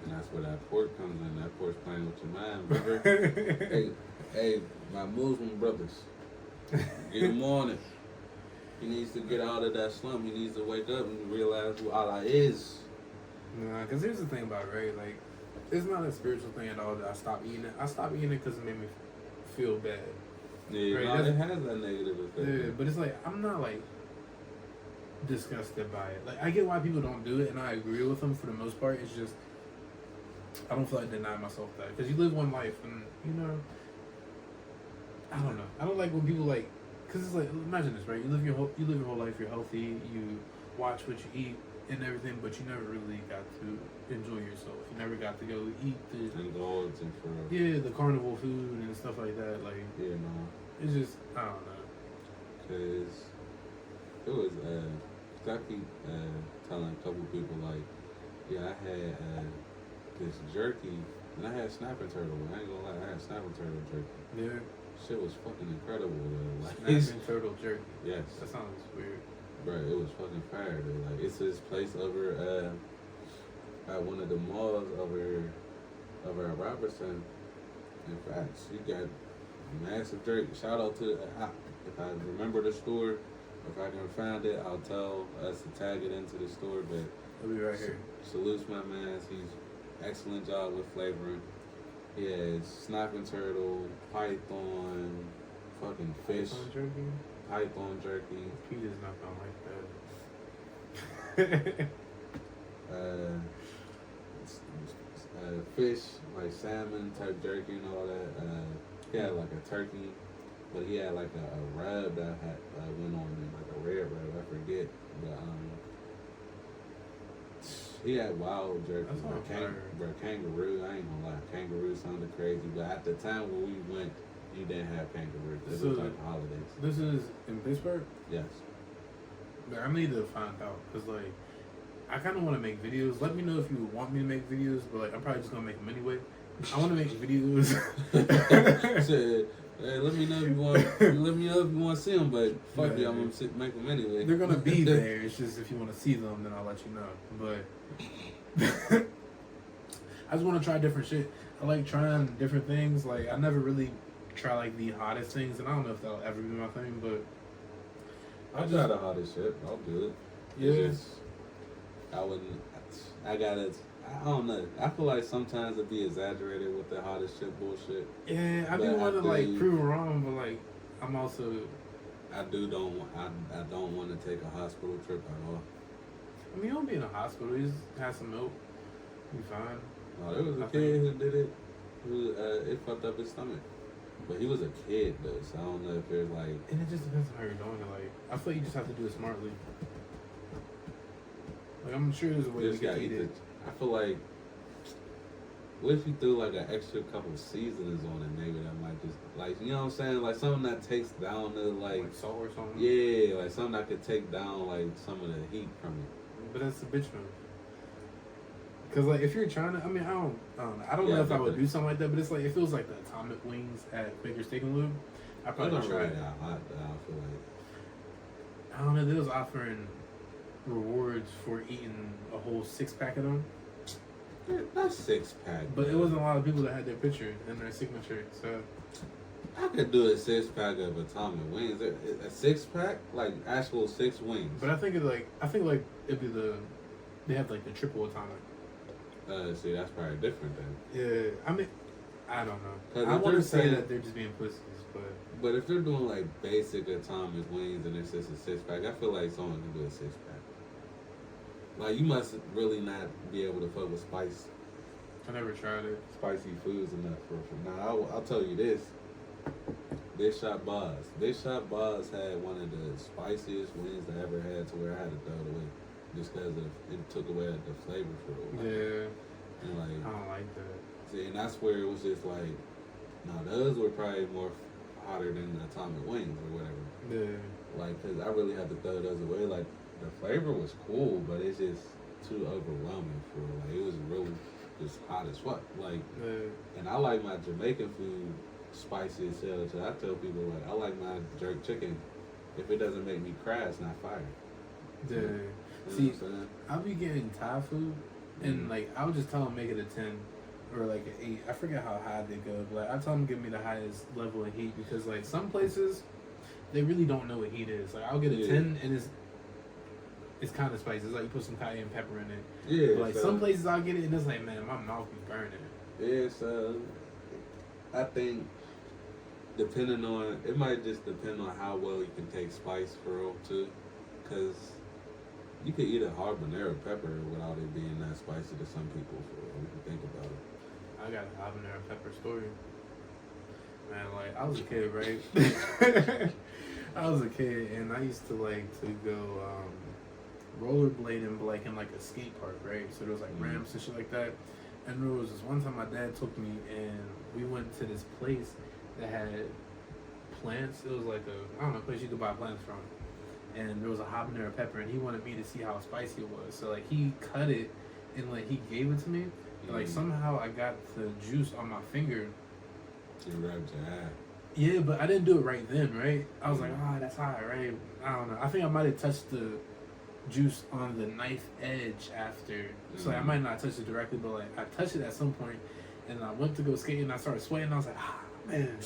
And that's where that pork comes in. That pork's playing with your mind, brother. hey, my Muslim brothers, get him on it. He needs to get out of that slump. He needs to wake up and realize who Allah is. Nah, because here's the thing about it, right? Like, it's not a spiritual thing at all that I stopped eating it. I stopped eating it because it made me feel bad. Yeah, right? No, it has that negative effect. Yeah, but it's like, I'm not like disgusted by it. Like, I get why people don't do it, and I agree with them for the most part. It's just, I don't feel like denying myself that. Because you live one life, and, you know, I don't know. I don't like when people like, because it's like, imagine this, right? You live your whole life, you're healthy, you watch what you eat and everything, but you never really got to enjoy yourself. You never got to go eat indulge and for the carnival food and stuff like that. Like, yeah, no, it's just, I don't know. Cause it was I keep telling a couple people like, yeah, I had this jerky and I had snapping turtle. I ain't gonna lie, I had snapping turtle jerky. Yeah. Shit was fucking incredible though. Like, Snapping turtle jerky. Yes. That sounds weird. Bro, it was fucking fire though. Like it's this place over at one of the malls over at Robertson. In fact, she got massive jerky. Shout out to if I remember the store, if I can find it, I'll tell us to tag it into the store. But I'll be right here. Salutes my man. He's excellent job with flavoring. He has snapping turtle, python, fucking fish. Python jerky? Python jerky. Pete is not gonna like that. Fish, like salmon type jerky and all that. He had like a turkey, but he had like a rub that had went on it, like a red rub, I forget. But he had wild jerky. But kangaroo, I ain't gonna lie, kangaroo sounded crazy. But at the time when we went, you didn't have kangaroo. This was like holidays. This is in Pittsburgh? Yes. But I need to find out, because like, I kind of want to make videos. Let me know if you want me to make videos, but like, I'm probably just gonna make them anyway. I want to make videos. Shit, hey, let me know if you want. Let me know if you want to see them, but fuck you, I'm gonna make them anyway. They're gonna be there. It's just if you want to see them, then I'll let you know. But I just want to try different shit. I like trying different things. Like, I never really try like the hottest things, and I don't know if that'll ever be my thing, but I'll try the hottest shit. I'll do it. Yeah. I wouldn't. I gotta. I don't know. I feel like sometimes it'd be exaggerated with the hottest shit bullshit. Yeah, I do want to like prove wrong, but like I'm also. I don't want to take a hospital trip at all. I mean, you don't be in a hospital. You just have some milk. You fine. No, there was a kid who did it. Who it fucked up his stomach. But he was a kid though, so I don't know if there's like. And it just depends on how you're doing it. Like, I feel like you just have to do it smartly. Like, I'm sure there's a way to get it. I feel like, what if you threw like an extra couple of seasonings on it? Maybe that might just like, you know what I'm saying, like something that takes down the like salt or something. Yeah, like something that could take down like some of the heat from it. But that's a bitch move. Cause like if you're trying to, I mean, I don't know if I would do something like that. But it's like it feels like the atomic wings at Baker Steak and Lube. I Those probably aren't tried really it. that hot, though, I feel like. I don't know. They was offering rewards for eating a whole 6-pack of them, Yeah, that's 6-pack. but it wasn't a lot of people that had their picture and their signature. So I could do a 6-pack of atomic wings. A 6-pack, like actual 6 wings. but I think it'd be they have like the triple atomic. See, that's probably different then. Yeah, I mean, I don't know. 'Cause I if want they're to say saying- that they're just being pussies, but But if they're doing like basic atomic wings and it's just a 6-pack, I feel like someone can do a 6-pack. Like you must really not be able to fuck with I never tried it. spicy foods enough for. Now I'll tell you this. Big Shot Boz had one of the spiciest wings I ever had to where I had to throw it away, just because it took away the flavor for a while. Yeah, And I like, don't like that. see, and that's where it was just like, now those were probably more hotter than the atomic wings or whatever. Yeah, Like, cause I really had to throw those away. Like, the flavor was cool, but it's just too overwhelming for like it was really just hot as fuck. Like, yeah. and I like my Jamaican food spicy as hell. So I tell people like I like my jerk chicken. If it doesn't make me cry, it's not fire. Yeah. You know See, what I'm saying? I'll be getting Thai food, and like I would just tell them make it a 10 or like an 8. I forget how high they go, but like, I tell them give me the highest level of heat because like some places they really don't know what heat is. Like I'll get a 10 and it's kind of spicy. It's like you put some cayenne pepper in it. Yeah. But like so, some places I'll get it and it's like man, my mouth be burning. Yeah, so I think depending on it might just depend on how well you can take spice for real too, because you could eat a habanero pepper without it being that spicy to some people. For real, you can think about it. I got a habanero pepper story. Man, like I was a kid, right? I was a kid and I used to like to go rollerblading like in like a skate park, right? So there was like ramps and shit like that. And there was this one time my dad took me and we went to this place that had plants. It was like a place you could buy plants from. And there was a habanero pepper and he wanted me to see how spicy it was. So like he cut it and like he gave it to me. And, like somehow I got the juice on my finger. You rubbed your eye. Yeah, but I didn't do it right then, right? I was like, that's hot, right? I don't know. I think I might have touched the juice on the knife edge after. So like, I might not have touched it directly, but like I touched it at some point, and I went to go skate and I started sweating. And I was like, man.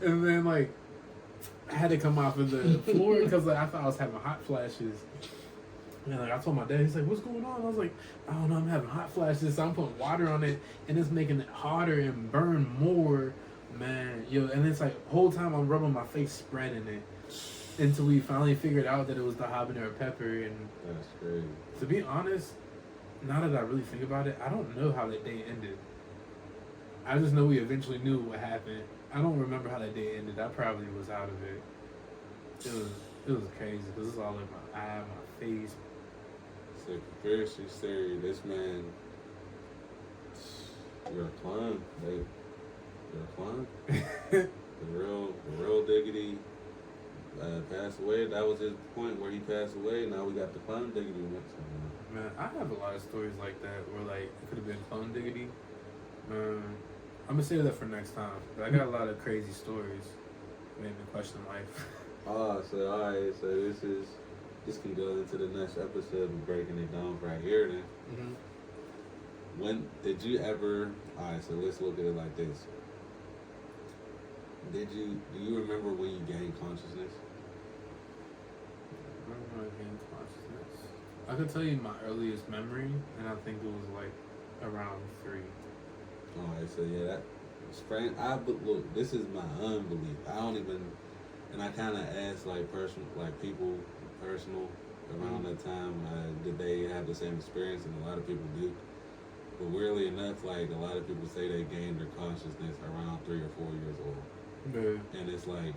And then like I had to come off of the floor because like I thought I was having hot flashes. And like I told my dad, he's like, "What's going on?" I was like, "I don't know, I'm having hot flashes." So I'm putting water on it, and it's making it hotter and burn more, man. Yo, and it's like whole time I'm rubbing my face, spreading it, until we finally figured out that it was the habanero pepper. And That's crazy. to be honest, now that I really think about it, I don't know how that day ended. I just know we eventually knew what happened. I don't remember how that day ended. I probably was out of it. It was crazy because it's all in my eye, my face. So conspiracy theory, this man, you're a clown, babe. You're a clown. the real Diggity passed away. That was his point where he passed away. Now we got the clown Diggity next time. Man, I have a lot of stories like that where like it could have been clone diggity. I'm gonna save that for next time. But I got a lot of crazy stories. Made me question life. So alright, so this can go into the next episode of breaking it down right here then. Mm-hmm. When did you ever alright, so let's look at it like this. Do you remember when you gained consciousness? Remember when I gained consciousness? I could tell you my earliest memory, and I think it was like around 3. Alright, so yeah, that spring. Look, this is my unbelief. I don't even, and I kind of asked like people personal around that time. Did they have the same experience? And a lot of people do. But weirdly enough, like a lot of people say they gained their consciousness around 3 or 4 years old. Yeah. And it's like,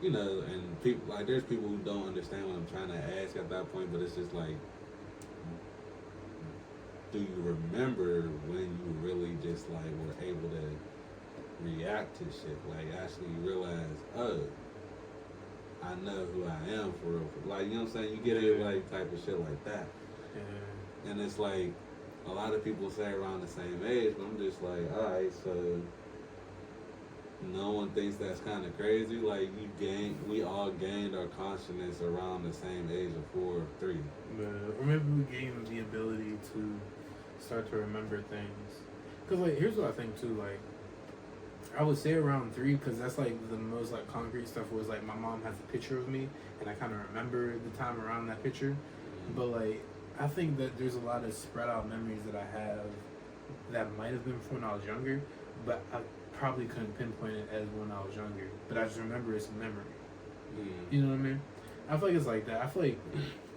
you know, and people like there's people who don't understand what I'm trying to ask at that point. But it's just like, do you remember when you really just like were able to react to shit? Like actually realize, oh, I know who I am for real. Like, you know what I'm saying? You get it like type of shit like that. Yeah. And it's like a lot of people say around the same age, but I'm just like, alright, so no one thinks that's kind of crazy. Like we all gained our consciousness around the same age of 4 or 3. Or maybe we gained the ability to start to remember things. Cause like here's what I think too. Like I would say around 3, cause that's like the most like concrete stuff. Was like my mom has a picture of me, and I kind of remember the time around that picture. But like I think that there's a lot of spread out memories that I have that might have been from when I was younger, but I probably couldn't pinpoint it as when I was younger. But I just remember it's a memory. You know what I mean? I feel like it's like that. I feel like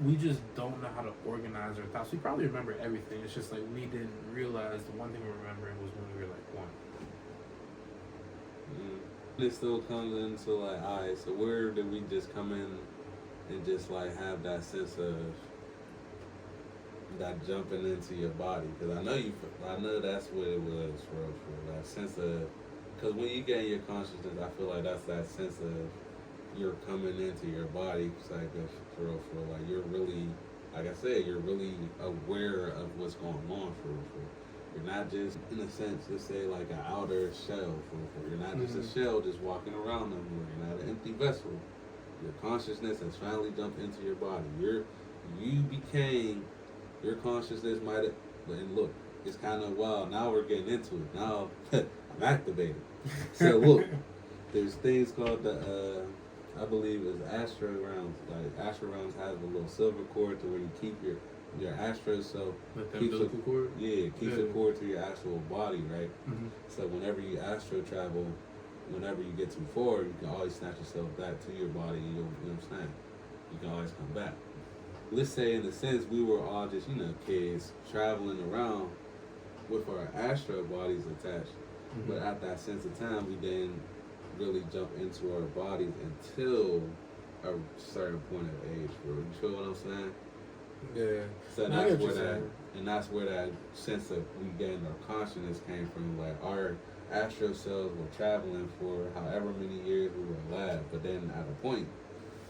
we just don't know how to organize our thoughts. We probably remember everything. It's just like we didn't realize the one thing we're remembering was when we were like 1. It still comes into like, alright, so where did we just come in and just like have that sense of that jumping into your body? Because I know that's what it was for real, that sense of, because when you gain your consciousness, I feel like that's that sense of you're coming into your body, like for real, like you're really, like I said, you're really aware of what's going on for real. You're not just, in a sense, let's say like an outer shell for real. You're not just a shell just walking around anymore. You're not an empty vessel. Your consciousness has finally jumped into your body. Your consciousness might have, and look, it's kind of wild. Now we're getting into it. Now I'm activated. So look, there's things called the, I believe it's astro rounds. Like astro rounds have a little silver cord to where you keep your astro self. Like the umbilical cord? Yeah, keeps the cord to your actual body, right? Mm-hmm. So whenever you astro travel, whenever you get too far, you can always snatch yourself back to your body and you know what I'm saying? You can always come back. Let's say in a sense we were all just, kids traveling around with our astro bodies attached. Mm-hmm. But at that sense of time, we didn't really jump into our bodies until a certain point of age, bro. You feel what I'm saying? Yeah. So that's where that sense of we gained our consciousness came from. Like our astro cells were traveling for however many years we were alive, but then at a point,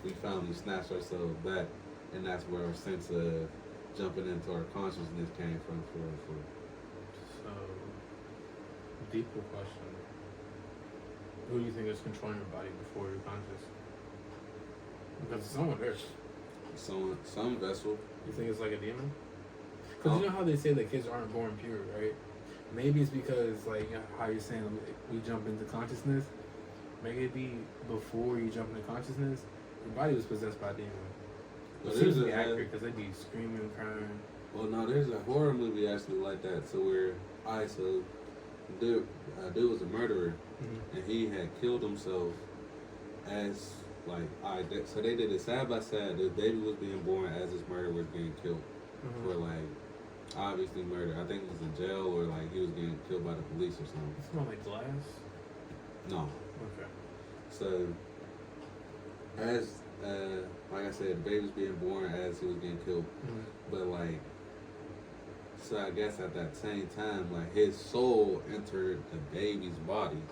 we finally snatched ourselves back, and that's where our sense of jumping into our consciousness came from. So, deeper question. Who do you think is controlling your body before you're conscious? Because it's someone there. Some vessel. You think it's like a demon? Because you know how they say that kids aren't born pure, right? Maybe it's because, like, how you're saying we jump into consciousness. Maybe before you jump into consciousness, your body was possessed by a demon. It seems to be accurate because they'd be screaming, crying. Well, no, there's a horror movie actually like that. So where, dude was a murderer, and he had killed himself as so they did it side by side. The baby was being born as this murderer was being killed for obviously murder. I think he was in jail or he was getting killed by the police or something. It's not like glass. No. Okay. So as like I said, the baby was being born as he was getting killed, but so I guess at that same time, his soul entered the baby's body,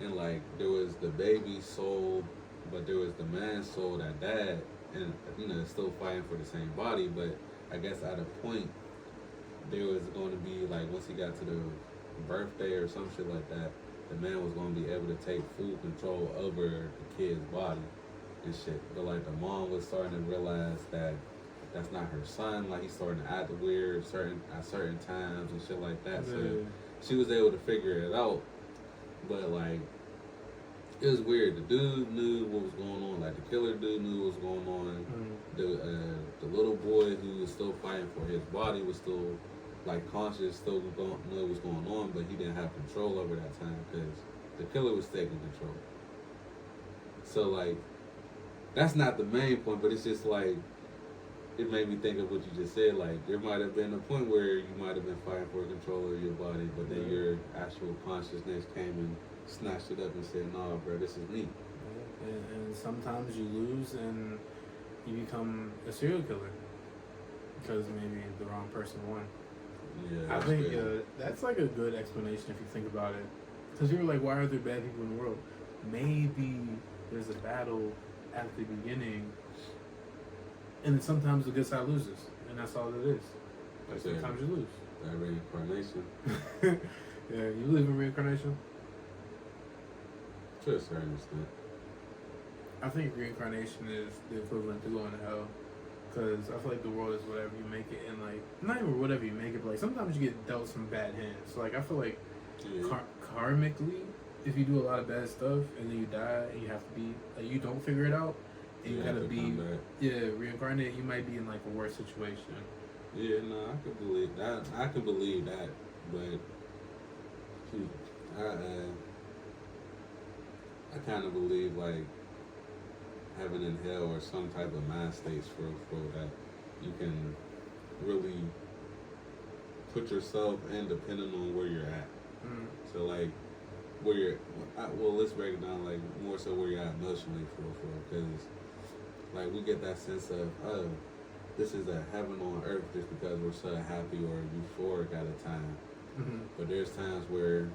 and there was the baby's soul, but there was the man's soul that died, and still fighting for the same body. But I guess at a point, there was going to be once he got to the birthday or some shit like that, the man was going to be able to take full control over the kid's body and shit. But the mom was starting to realize that that's not her son. He's starting to act weird at certain times and shit like that. So she was able to figure it out. But it was weird. The dude knew what was going on. The killer dude knew what was going on. The little boy who was still fighting for his body was still conscious, still know what was going on, but he didn't have control over that time because the killer was taking control. So that's not the main point, but it's just it made me think of what you just said. There might have been a point where you might have been fighting for control of your body, but then your actual consciousness came and snatched it up and said, "Nah, bro, this is me." And sometimes you lose and you become a serial killer because maybe the wrong person won. Yeah, I think that's a good explanation if you think about it. Because you're why are there bad people in the world? Maybe there's a battle at the beginning, and then sometimes the good side loses, and that's all it is. Sometimes you lose. That reincarnation. Yeah, you believe in reincarnation? To a certain extent. I think reincarnation is the equivalent to going to hell. Because I feel like the world is whatever you make it, and like not even whatever you make it, but like sometimes you get dealt some bad hands. So like I feel like karmically, if you do a lot of bad stuff and then you die and you have to be like you don't figure it out and you gotta be reincarnated, you might be in like a worse situation. Yeah, no, I can believe that. I can believe that, but I kind of believe like heaven and hell or some type of mind states for that you can really put yourself in depending on where you're at. So like where you're, well, let's break it down like more so where you're at emotionally for because like we get that sense of this is a heaven on earth just because we're so happy or euphoric at a time. But there's times where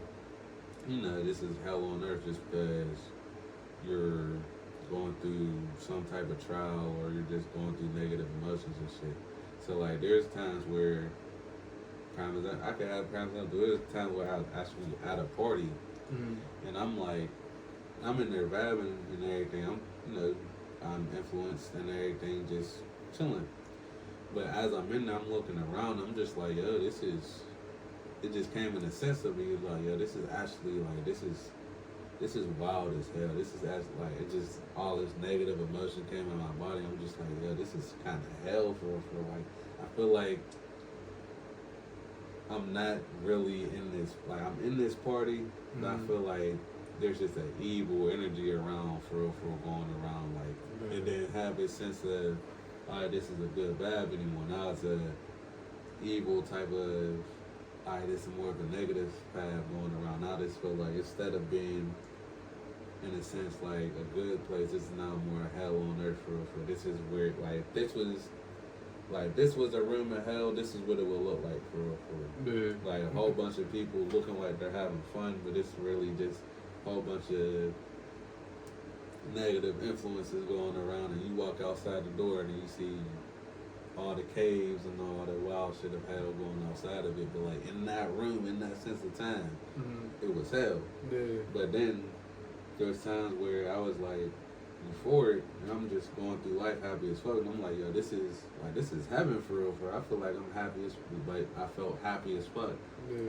this is hell on earth just because you're going through some type of trial or you're just going through negative emotions and shit. So like there's times where I could have prime example. There's times where I was actually at a party and I'm like I'm in there vibing and everything. I'm influenced and everything, just chilling. But as I'm in there, I'm looking around. I'm just like, yo, this is. It just came in a sense of me like, yo, this is actually like this is wild as hell. This is actually like it just all this negative emotion came in my body. I'm just like, yo, this is kind of hell for like. I feel like I'm not really in this. Like I'm in this party, but I feel like there's just an evil energy around for going around like, and then have a sense of, all right, this is a good vibe anymore. Now it's a evil type of. All right, this is more of a negative path going around. Now this feel like instead of being, in a sense, like a good place, this is now more hell on earth for. This is where this was a room in hell. This is what it would look like for. Yeah. Like a whole bunch of people looking like they're having fun, but it's really just a whole bunch of negative influences going around, and you walk outside the door and you see all the caves and all the wild shit of hell going outside of it, but like in that room, in that sense of time, it was hell. Yeah. But then there's times where I was like euphoric and I'm just going through life happy as fuck, and I'm like, yo, this is heaven for real. I feel like I'm happy as like I felt happy as fuck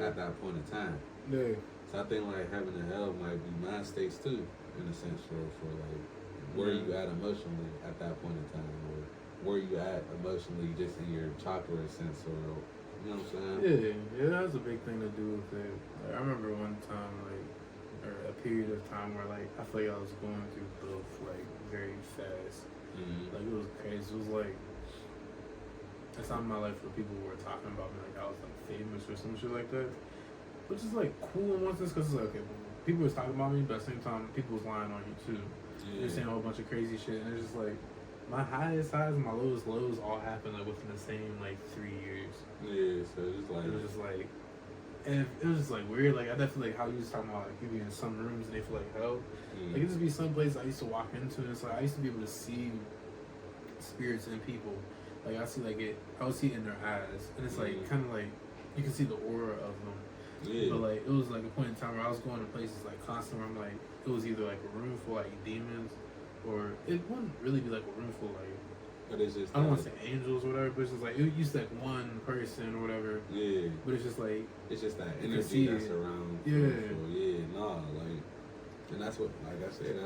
at that point in time. Yeah. So I think like heaven and hell might be mind states too, in a sense for like where you at emotionally at that point in time, or where you at emotionally just in your chakra sense, or you know what I'm saying? Yeah, that has a big thing to do with it. Like, I remember one time, or a period of time where like I feel like I was going through both like very fast. Like it was crazy. It was like a time in my life where people were talking about me like I was like famous or some shit like that, which is like cool in one sense because it's like okay, people was talking about me, but at the same time people was lying on you too. They're saying a whole bunch of crazy shit, and it's just like my highest highs and my lowest lows all happened like within the same like 3 years. Yeah, so it's like it was just like, and it was just like weird. Like I definitely like how you was talking about like you be in some rooms and they feel like hell. Like it just be some place I used to walk into, and it's like I used to be able to see spirits in people. Like I see like it, I would see it in their eyes, and it's like kind of like you can see the aura of them. Yeah. But like it was like a point in time where I was going to places like constant where I'm like it was either like a room full of like demons, or it wouldn't really be like a room full of like. But it's just I don't want to say angels or whatever, but it's just like it used to like one person or whatever. Yeah. But it's just like it's just that energy that's around. Nah, like, and that's what, like I said,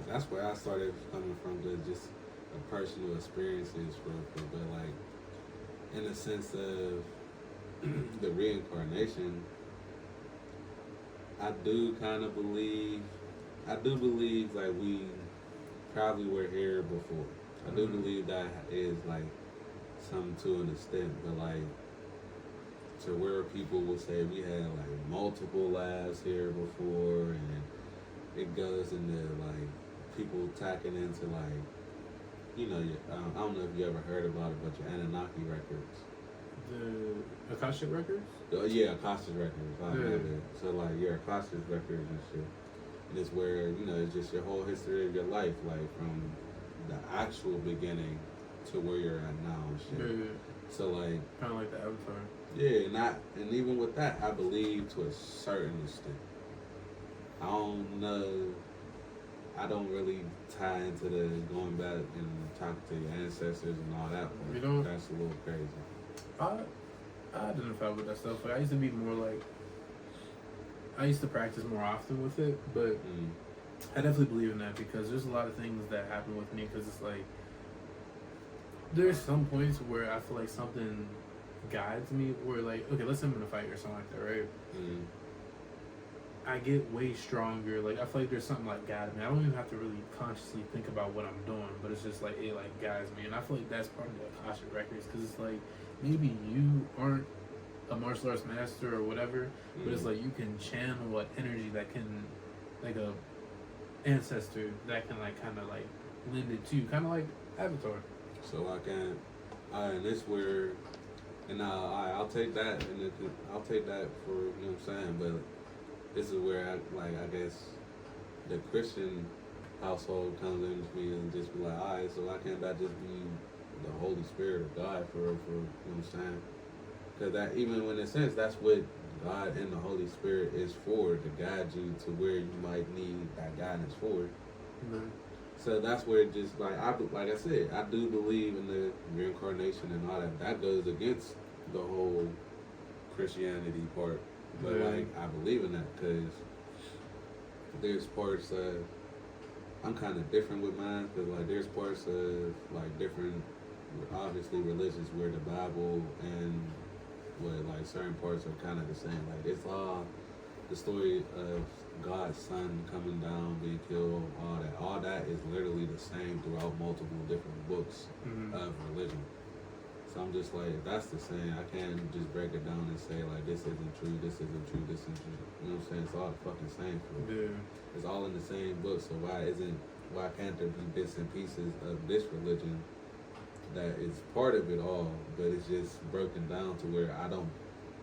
that's where I started coming from, just a personal experiences for, but like in the sense of the reincarnation, I do believe like we probably were here before. I do believe that is like something to an extent, but like to where people will say we had like multiple lives here before, and it goes into like people tacking into like, you know, I don't know if you ever heard about it, but your Anunnaki records. The Akashic records? Yeah, Akashic records. So like your Akashic records and shit. And it's where, you know, it's just your whole history of your life, like from the actual beginning to where you're at now and shit. Yeah. So like kind of like the Avatar. Yeah, and even with that, I believe to a certain extent. I don't know I don't really tie into the going back and talking to your ancestors and all that part. You know, that's a little crazy. I identify with that stuff. Like I used to be more like I used to practice more often with it, but I definitely believe in that because there's a lot of things that happen with me because it's like there's some points where I feel like something guides me where like okay, let's say I'm in a fight or something like that, right? I get way stronger. Like I feel like there's something like guiding me. I don't even have to really consciously think about what I'm doing, but it's just like it like guides me, and I feel like that's part of the Akashic records because it's like maybe you aren't a martial arts master or whatever, but it's like you can channel an energy that can like a ancestor that can like kind of like lend it to you, kind of like Avatar. So I can, and this where, and I'll take that, and I'll take that for you know what I'm saying, but this is where I guess the Christian household comes into me and just be like, all right, so why can't that just be the Holy Spirit of God for you know what I'm saying? Because that even when in a sense that's what God and the Holy Spirit is for, to guide you to where you might need that guidance for. So that's where it just like I said, I do believe in the reincarnation and all that. That goes against the whole Christianity part, but like I believe in that because there's parts I'm kind of different with mine because like there's parts of like different, obviously religions where the Bible and what like certain parts are kind of the same. Like it's all the story of God's son coming down, being killed, all that is literally the same throughout multiple different books of religion. So I'm just like, if that's the same, I can't just break it down and say like this isn't true, this isn't true, this isn't true. You know what I'm saying? It's all the fucking same for me. It's all in the same book, so why can't there be bits and pieces of this religion that is part of it all, but it's just broken down to where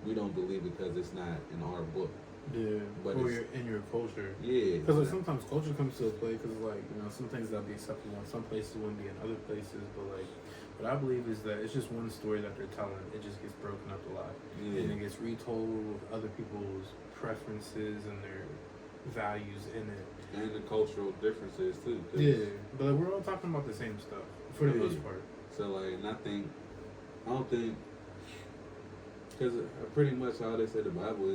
we don't believe because it's not in our book. Yeah, but or you're in your culture. Yeah. Because like, sometimes culture comes to a play because like, you know, some things that'll be acceptable in some places wouldn't be in other places, but like what I believe is that it's just one story that they're telling. It just gets broken up a lot. And it gets retold with other people's preferences and their values in it. And the cultural differences too. Yeah, but like, we're all talking about the same stuff for the most part. So like, and I don't think, because pretty much all they say the Bible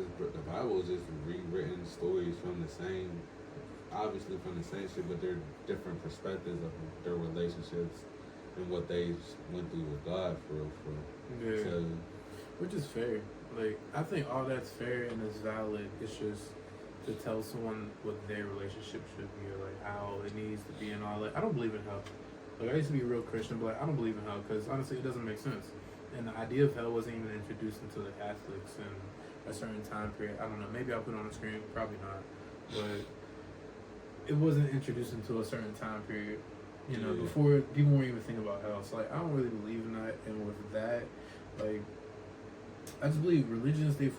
is just rewritten stories from the same, obviously from the same shit, but they're different perspectives of their relationships and what they went through with God for real. Yeah. So, which is fair. Like, I think all that's fair and is valid. It's just to tell someone what their relationship should be or like how it needs to be and all that. I don't believe in hell. Like, I used to be a real Christian, but like, I don't believe in hell because honestly, it doesn't make sense. And the idea of hell wasn't even introduced into the Catholics in a certain time period. I don't know. Maybe I'll put it on the screen. Probably not. But it wasn't introduced into a certain time period. You know, before people weren't even thinking about hell. So like, I don't really believe in that. And with that, like, I just believe religions they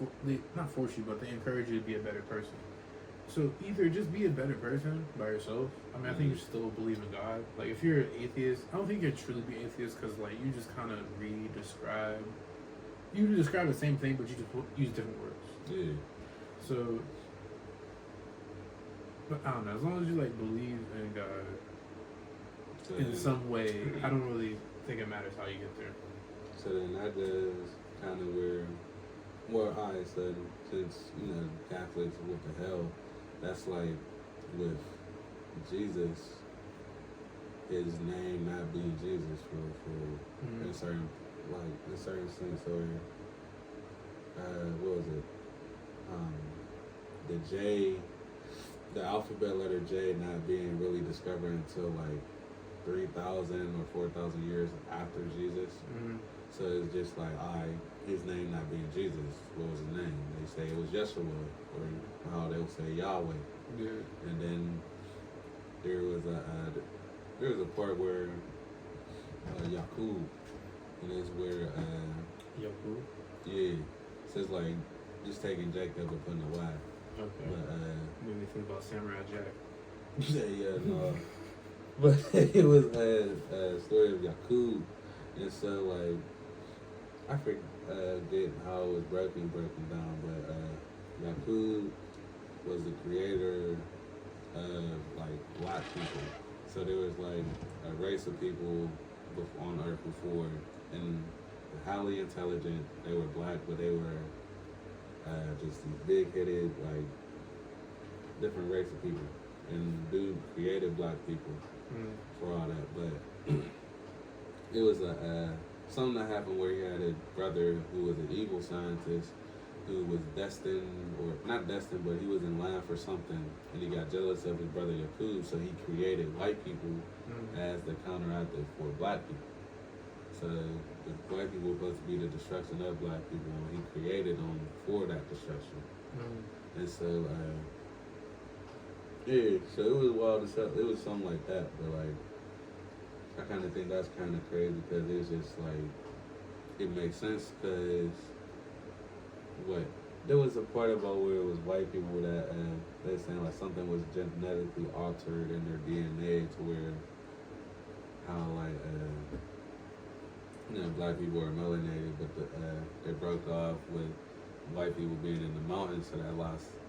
not force you, but they encourage you to be a better person. So either just be a better person by yourself. I mean, I think you still believe in God. Like, if you're an atheist, I don't think you'd truly be atheist because, like, you just kind of describe the same thing, but you just use different words. Yeah. So, but I don't know. As long as you, like, believe in God in some way, I don't really think it matters how you get there. So then that does kind of where, well, all right, so since, you know, Catholics with the hell, that's like with Jesus, his name not being Jesus for in certain sense, or what was it? The J, the alphabet letter J not being really discovered until like 3,000 or 4,000 years after Jesus. So it's just like, his name not being Jesus. What was his name? They say it was Yeshua, or how they'll say Yahweh. Yeah. And then there was a part where Yaqub, and it's where Yaqub. Yeah. So it's like just taking Jacob and putting a Y. Okay. But made me think about Samurai Jack. yeah, no. But it was a story of Yaqub, and so like I forget how it was broken down, but Yaqub was the creator like black people. So there was like a race of people on Earth before, and highly intelligent. They were black, but they were just these big-headed, like different race of people. And dude created black people for all that, but it was something that happened where he had a brother who was an evil scientist who was destined, or not destined, but he was in line for something, and he got jealous of his brother Yakub, so he created white people as the counteractive for black people. So the white people were supposed to be the destruction of black people, and he created them for that destruction. And so, yeah, so it was wild as hell. It was something like that, but like, I kind of think that's kind of crazy because it's just like, it makes sense because there was a part about where it was white people that they're saying like something was genetically altered in their DNA to where how like black people are melanated, but they broke off with white people being in the mountains, so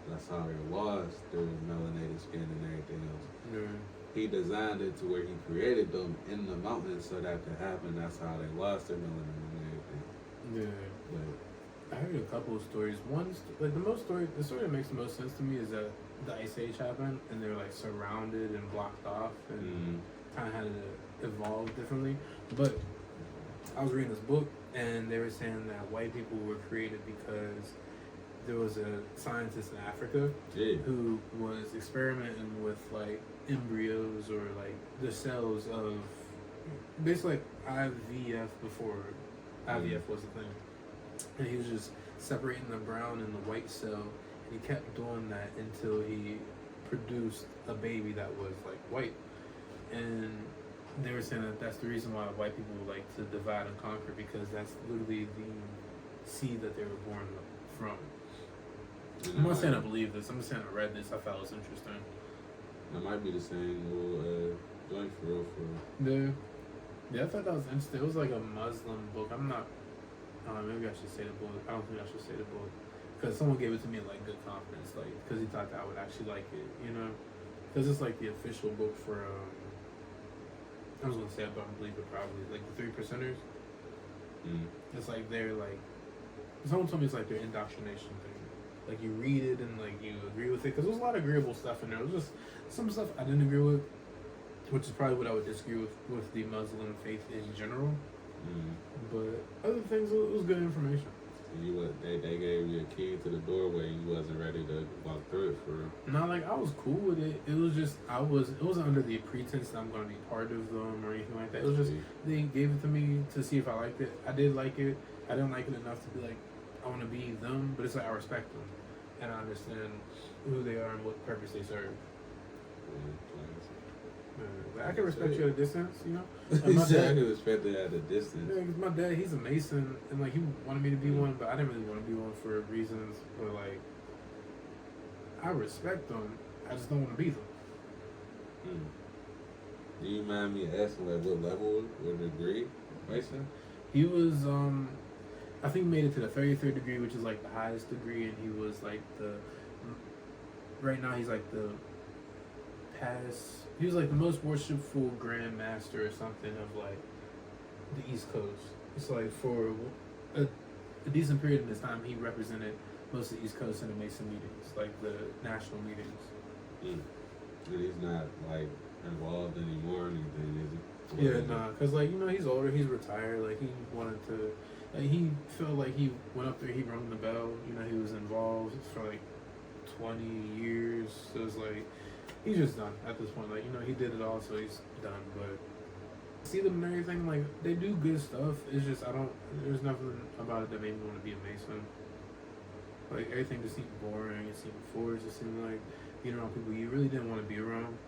that's how they lost their melanated skin and everything else. Yeah. He designed it to where he created them in the mountains so that could happen. That's how they lost their melanin and everything. Yeah. But I heard a couple of stories. One, like the story that makes the most sense to me is that the Ice Age happened and they were like surrounded and blocked off and kind of had to evolve differently. But I was reading this book and they were saying that white people were created because there was a scientist in Africa who was experimenting with like embryos or like the cells of basically like IVF before IVF was a thing. And he was just separating the brown and the white cell, and he kept doing that until he produced a baby that was like white. And they were saying that that's the reason why white people like to divide and conquer, because that's literally the seed that they were born from. I'm not saying I believe this. I'm just saying I read this. I thought it was interesting. That might be the same little joint for real. Yeah, I thought that was interesting. It was like a Muslim book. I'm not. Maybe I should say the book. I don't think I should say the book because someone gave it to me in like good confidence, like because he thought that I would actually like it, you know, because it's like the official book for. I was gonna say I don't believe it probably like the 3 Percenters. It's like they're like someone told me it's like their indoctrination thing. Like you read it and like you agree with it because there's a lot of agreeable stuff in there. It was just some stuff I didn't agree with, which is probably what I would disagree with the Muslim faith in general. But other things, it was good information. They gave you a key to the doorway. You wasn't ready to walk through it for real. No, like I was cool with it. It was just it wasn't under the pretense that I'm going to be part of them or anything like that. It was just they gave it to me to see if I liked it. I did like it. I didn't like it enough to be like I want to be them, but it's like I respect them and I understand who they are and what purpose they serve. I can respect you at a distance, you know. Like I can respect it at a distance. Yeah, 'cause my dad, he's a Mason, and like he wanted me to be one, but I didn't really want to be one for reasons. But like, I respect them. I just don't want to be them. Do you mind me asking like what level or degree Mason? He was I think he made it to the 33rd degree, which is like the highest degree, and he was like right now he's like the he was like the most worshipful Grand Master or something of like the East Coast. It's like for a decent period of this time, he represented most of the East Coast in the Mason meetings, like the national meetings. And he's not like involved anymore or anything, is he? Yeah, nah, cause like you know he's older, he's retired. Like he wanted to, like he felt like he went up there, he rung the bell. You know he was involved for like 20 years. So it's like. He's just done at this point. Like, you know, he did it all, so he's done. But see them and everything, like, they do good stuff. It's just, there's nothing about it that made me want to be a Mason. Like, everything just seemed boring. It seemed forced. It seemed like being around people you really didn't want to be around.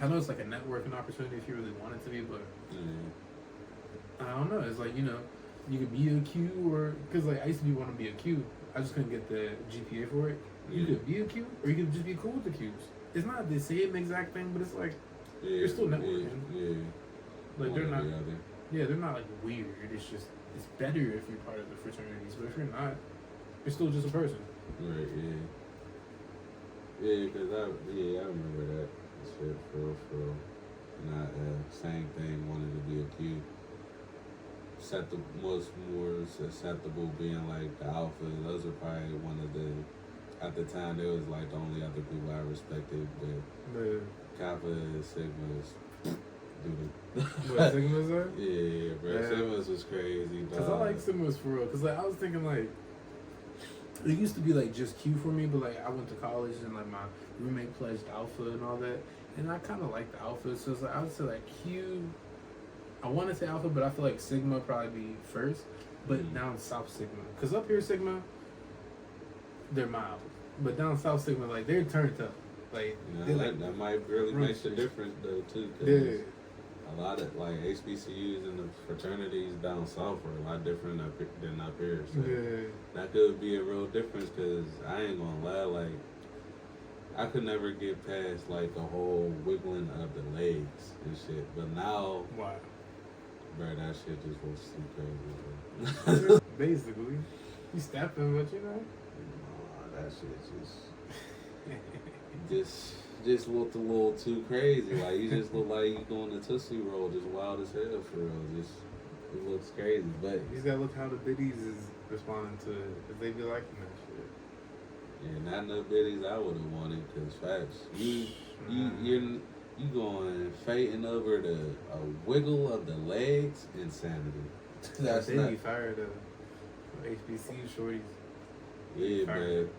I know it's like a networking opportunity if you really wanted to be, but I don't know. It's like, you know, you could be a Q or, because, like, I used to want to be a Q. I just couldn't get the GPA for it. You could be a Q, or you could just be cool with the Qs. It's not the same exact thing, but it's like you're still networking. Like they're not. Yeah, they're not like weird. It's just it's better if you're part of the fraternities, but if you're not, you're still just a person. Right. Yeah, cause I remember that shit for real. Not same thing. Wanted to be a cute. Set the most more susceptible being like the alpha. Those are probably one of the. At the time, they was like the only other people I respected, but Man. Kappa and Sigmas, dude. What, Sigmas are? Yeah, bro. Yeah. Sigmas was crazy. Because I like Sigmas for real. Because like, I was thinking like, it used to be like just Q for me, but like I went to college and like my roommate pledged Alpha and all that. And I kind of like the Alpha. So it's like, I would say like Q, I want to say Alpha, but I feel like Sigma probably be first. But down South Sigma. Because up here Sigma, they're mild. But down South Sigma, like, they're turned up. Like, you know, like that might really make the difference though too. Cause yeah. a lot of like HBCUs and the fraternities down south are a lot different than up here. So Yeah. that could be a real difference. Cause I ain't gonna lie, like I could never get past like the whole wiggling of the legs and shit. But now, Why? bro, that shit just was too crazy. Bro. Basically. You stepping, but you know. Nah, that shit just looked a little too crazy. Like you just look like you going to Tootsie Roll, just wild as hell for real. Just it looks crazy, but You just gotta look how the biddies is responding to it. If they be liking that shit. yeah, not no biddies I would have wanted. Cause facts, you going fading over a wiggle of the legs, insanity. That's they not. be fired up. HBCU shorties. Yeah, Fired.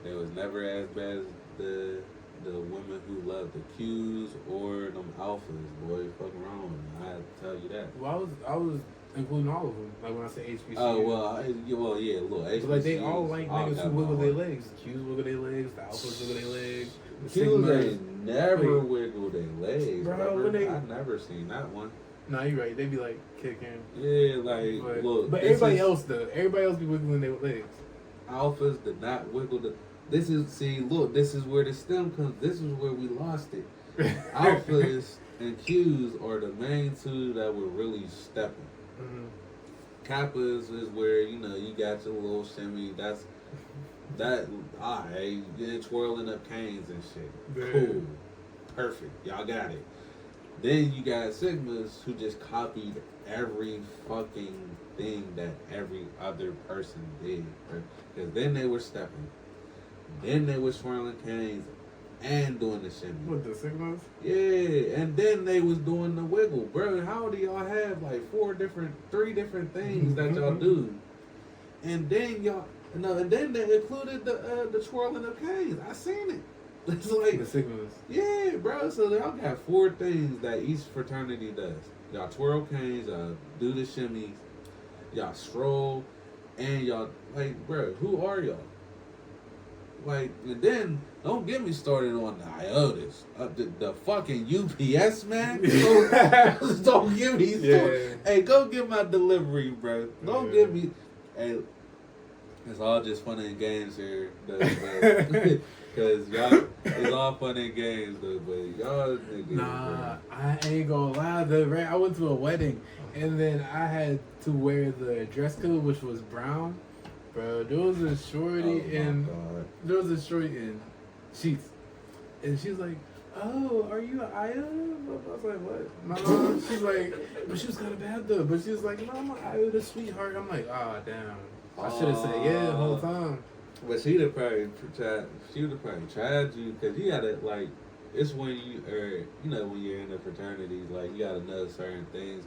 but it was never as bad as the women who love the Qs or them alphas. Boy, fuck wrong with me. I have to tell you that. Well, I was including all of them. Like when I say HBCU. Oh well, yeah, look, HBCUs, But like they all like niggas got who my wiggle their heart. legs. The Qs wiggle their legs. The alphas wiggle their legs. The Qs Sigmas. ain't never Wait. wiggle their legs, Bro, bro. when they- I never seen that one. Nah, you're right. They be like kicking. Yeah, like But, look, but this everybody is- else does. Everybody else be wiggling their legs. alphas did not wiggle the. This is where the stem comes. This is where we lost it. Alphas and Qs are the main two that were really stepping. Mm-hmm. Kappas is where you got your little shimmy. That alright, you're twirling up canes and shit. Yeah. Cool, perfect. Y'all got it. Then you got Sigmas who just copied every fucking thing that every other person did. Because then they were stepping, then they were swirling canes and doing the shimmy. What, the Sigmas? Yeah, and then they was doing the wiggle, bro. How do y'all have like three different things that y'all do? And then and then they included the twirling of canes. I seen it. It's like The Sigmas. yeah, bro. So y'all got 4 things that each fraternity does. Y'all twirl canes, y'all do the shimmies, y'all stroll, and y'all like, bro. Who are y'all? Like, and then don't get me started on the IOTAs. The fucking UPS man. Don't get me started. Yeah. Hey, go get my delivery, bro. Don't Yeah. get me. Hey, it's all just fun and games here, though. Because y'all, it's all fun and games, though. But y'all niggas, Nah, I ain't gonna lie. I went to a wedding, and then I had to wear the dress code, which was brown. Bro, there was a shorty in sheets, and she's like, "Oh, are you an IO?" I was like, "What?" No, she's like, but she was kind of bad though. But she was like, "No, I'm an IO, sweetheart." I'm like, "Ah, damn." I should have said yeah the whole time. But she'd have probably tried you, because you gotta, like, it's when when you're in the fraternities, like, you gotta know certain things.